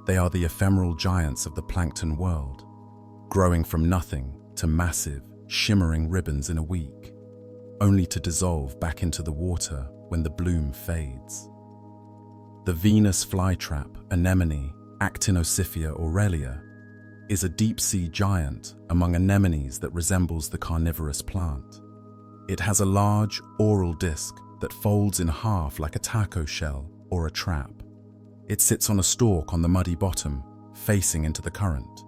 They are the ephemeral giants of the plankton world, growing from nothing to massive, shimmering ribbons in a week, only to dissolve back into the water when the bloom fades. The Venus flytrap anemone, Actinocyphia aurelia, is a deep-sea giant among anemones that resembles the carnivorous plant. It has a large, oral disc that folds in half like a taco shell or a trap. It sits on a stalk on the muddy bottom, facing into the current.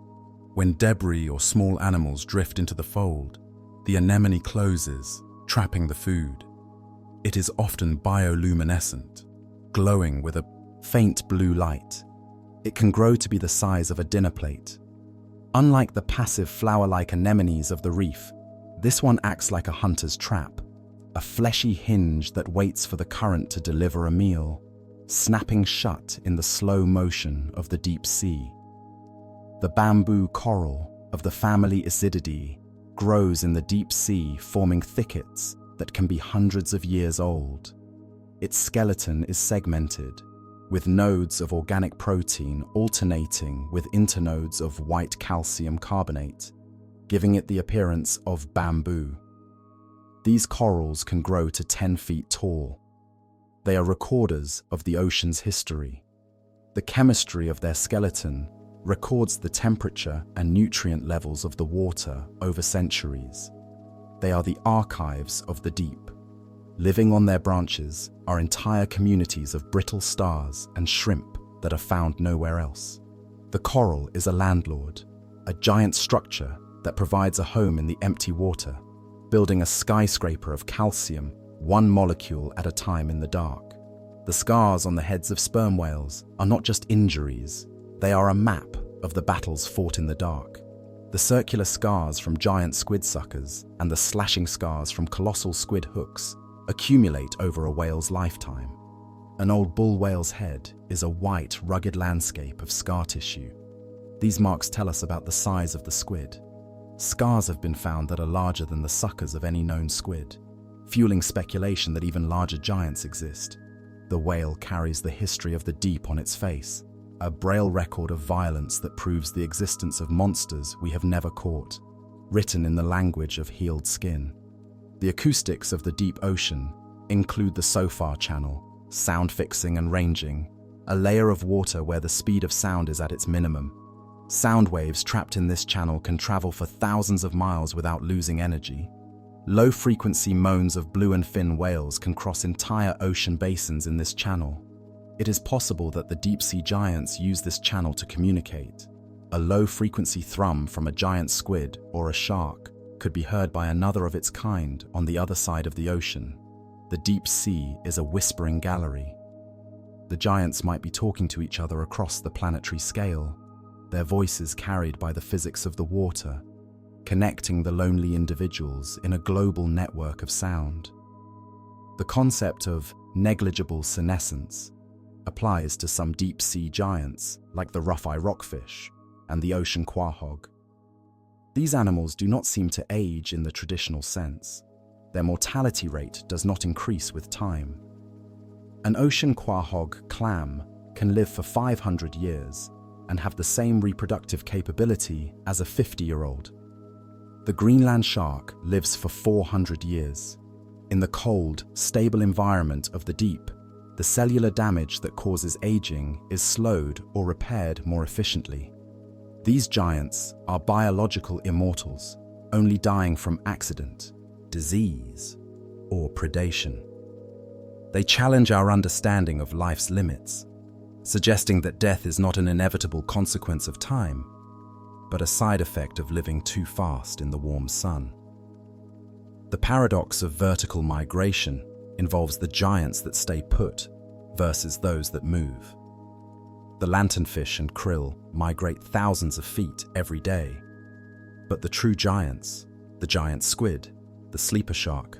When debris or small animals drift into the fold, the anemone closes, trapping the food. It is often bioluminescent, glowing with a faint blue light. It can grow to be the size of a dinner plate. Unlike the passive flower-like anemones of the reef, this one acts like a hunter's trap, a fleshy hinge that waits for the current to deliver a meal, snapping shut in the slow motion of the deep sea. The bamboo coral, of the family Isididae, grows in the deep sea, forming thickets that can be hundreds of years old. Its skeleton is segmented, with nodes of organic protein alternating with internodes of white calcium carbonate, giving it the appearance of bamboo. These corals can grow to 10 feet tall. They are recorders of the ocean's history. The chemistry of their skeleton records the temperature and nutrient levels of the water over centuries. They are the archives of the deep. Living on their branches are entire communities of brittle stars and shrimp that are found nowhere else. The coral is a landlord, a giant structure that provides a home in the empty water, building a skyscraper of calcium, one molecule at a time in the dark. The scars on the heads of sperm whales are not just injuries, they are a map of the battles fought in the dark. The circular scars from giant squid suckers and the slashing scars from colossal squid hooks accumulate over a whale's lifetime. An old bull whale's head is a white, rugged landscape of scar tissue. These marks tell us about the size of the squid. Scars have been found that are larger than the suckers of any known squid, fueling speculation that even larger giants exist. The whale carries the history of the deep on its face, a braille record of violence that proves the existence of monsters we have never caught, written in the language of healed skin. The acoustics of the deep ocean include the SOFAR channel, sound fixing and ranging, a layer of water where the speed of sound is at its minimum. Sound waves trapped in this channel can travel for thousands of miles without losing energy. Low-frequency moans of blue and fin whales can cross entire ocean basins in this channel. It is possible that the deep-sea giants use this channel to communicate. A low-frequency thrum from a giant squid or a shark could be heard by another of its kind on the other side of the ocean. The deep sea is a whispering gallery. The giants might be talking to each other across the planetary scale, their voices carried by the physics of the water, connecting the lonely individuals in a global network of sound. The concept of negligible senescence applies to some deep-sea giants like the rough-eye rockfish and the ocean quahog. These animals do not seem to age in the traditional sense. Their mortality rate does not increase with time. An ocean quahog clam can live for 500 years and have the same reproductive capability as a 50-year-old. The Greenland shark lives for 400 years. In the cold, stable environment of the deep, the cellular damage that causes aging is slowed or repaired more efficiently. These giants are biological immortals, only dying from accident, disease, or predation. They challenge our understanding of life's limits, suggesting that death is not an inevitable consequence of time, but a side effect of living too fast in the warm sun. The paradox of vertical migration involves the giants that stay put versus those that move. The lanternfish and krill migrate thousands of feet every day, but the true giants, the giant squid, the sleeper shark,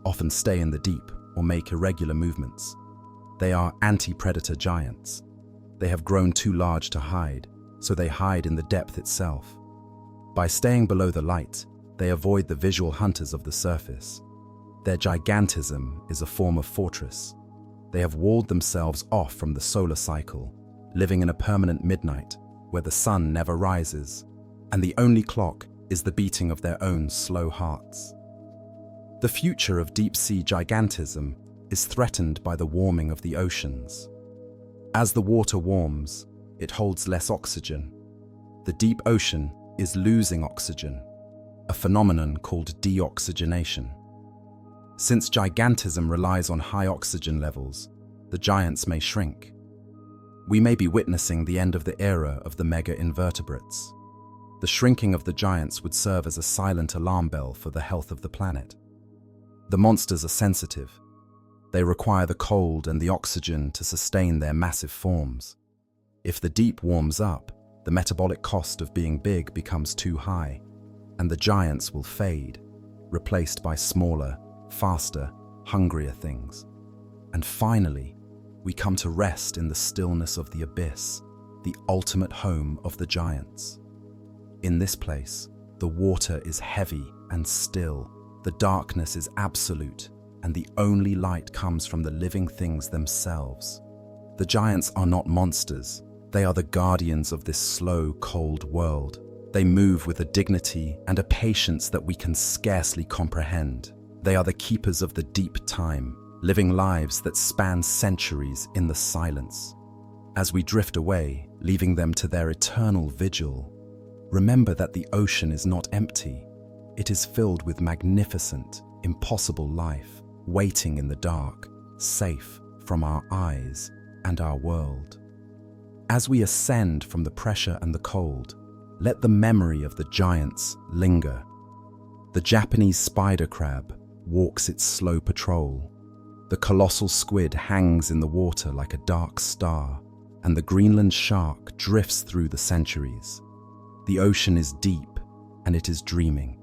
often stay in the deep or make irregular movements. They are anti-predator giants. They have grown too large to hide, so they hide in the depth itself. By staying below the light, they avoid the visual hunters of the surface. Their gigantism is a form of fortress. They have walled themselves off from the solar cycle, living in a permanent midnight where the sun never rises, and the only clock is the beating of their own slow hearts. The future of deep-sea gigantism is threatened by the warming of the oceans. As the water warms, it holds less oxygen. The deep ocean is losing oxygen, a phenomenon called deoxygenation. Since gigantism relies on high oxygen levels, the giants may shrink. We may be witnessing the end of the era of the mega-invertebrates. The shrinking of the giants would serve as a silent alarm bell for the health of the planet. The monsters are sensitive. They require the cold and the oxygen to sustain their massive forms. If the deep warms up, the metabolic cost of being big becomes too high, and the giants will fade, replaced by smaller, faster, hungrier things. And finally, we come to rest in the stillness of the abyss, the ultimate home of the giants. In this place, the water is heavy and still, the darkness is absolute, and the only light comes from the living things themselves. The giants are not monsters. They are the guardians of this slow, cold world. They move with a dignity and a patience that we can scarcely comprehend. They are the keepers of the deep time, living lives that span centuries in the silence. As we drift away, leaving them to their eternal vigil, remember that the ocean is not empty. It is filled with magnificent, impossible life, waiting in the dark, safe from our eyes and our world. As we ascend from the pressure and the cold, let the memory of the giants linger. The Japanese spider crab walks its slow patrol. The colossal squid hangs in the water like a dark star, and the Greenland shark drifts through the centuries. The ocean is deep, and it is dreaming.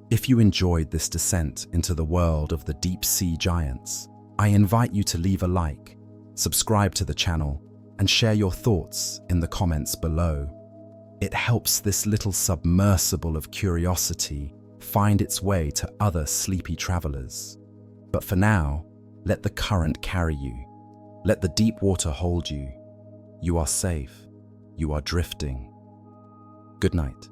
If you enjoyed this descent into the world of the deep-sea giants, I invite you to leave a like, subscribe to the channel, and share your thoughts in the comments below. It helps this little submersible of curiosity find its way to other sleepy travelers. But for now, let the current carry you. Let the deep water hold you. You are safe. You are drifting. Good night.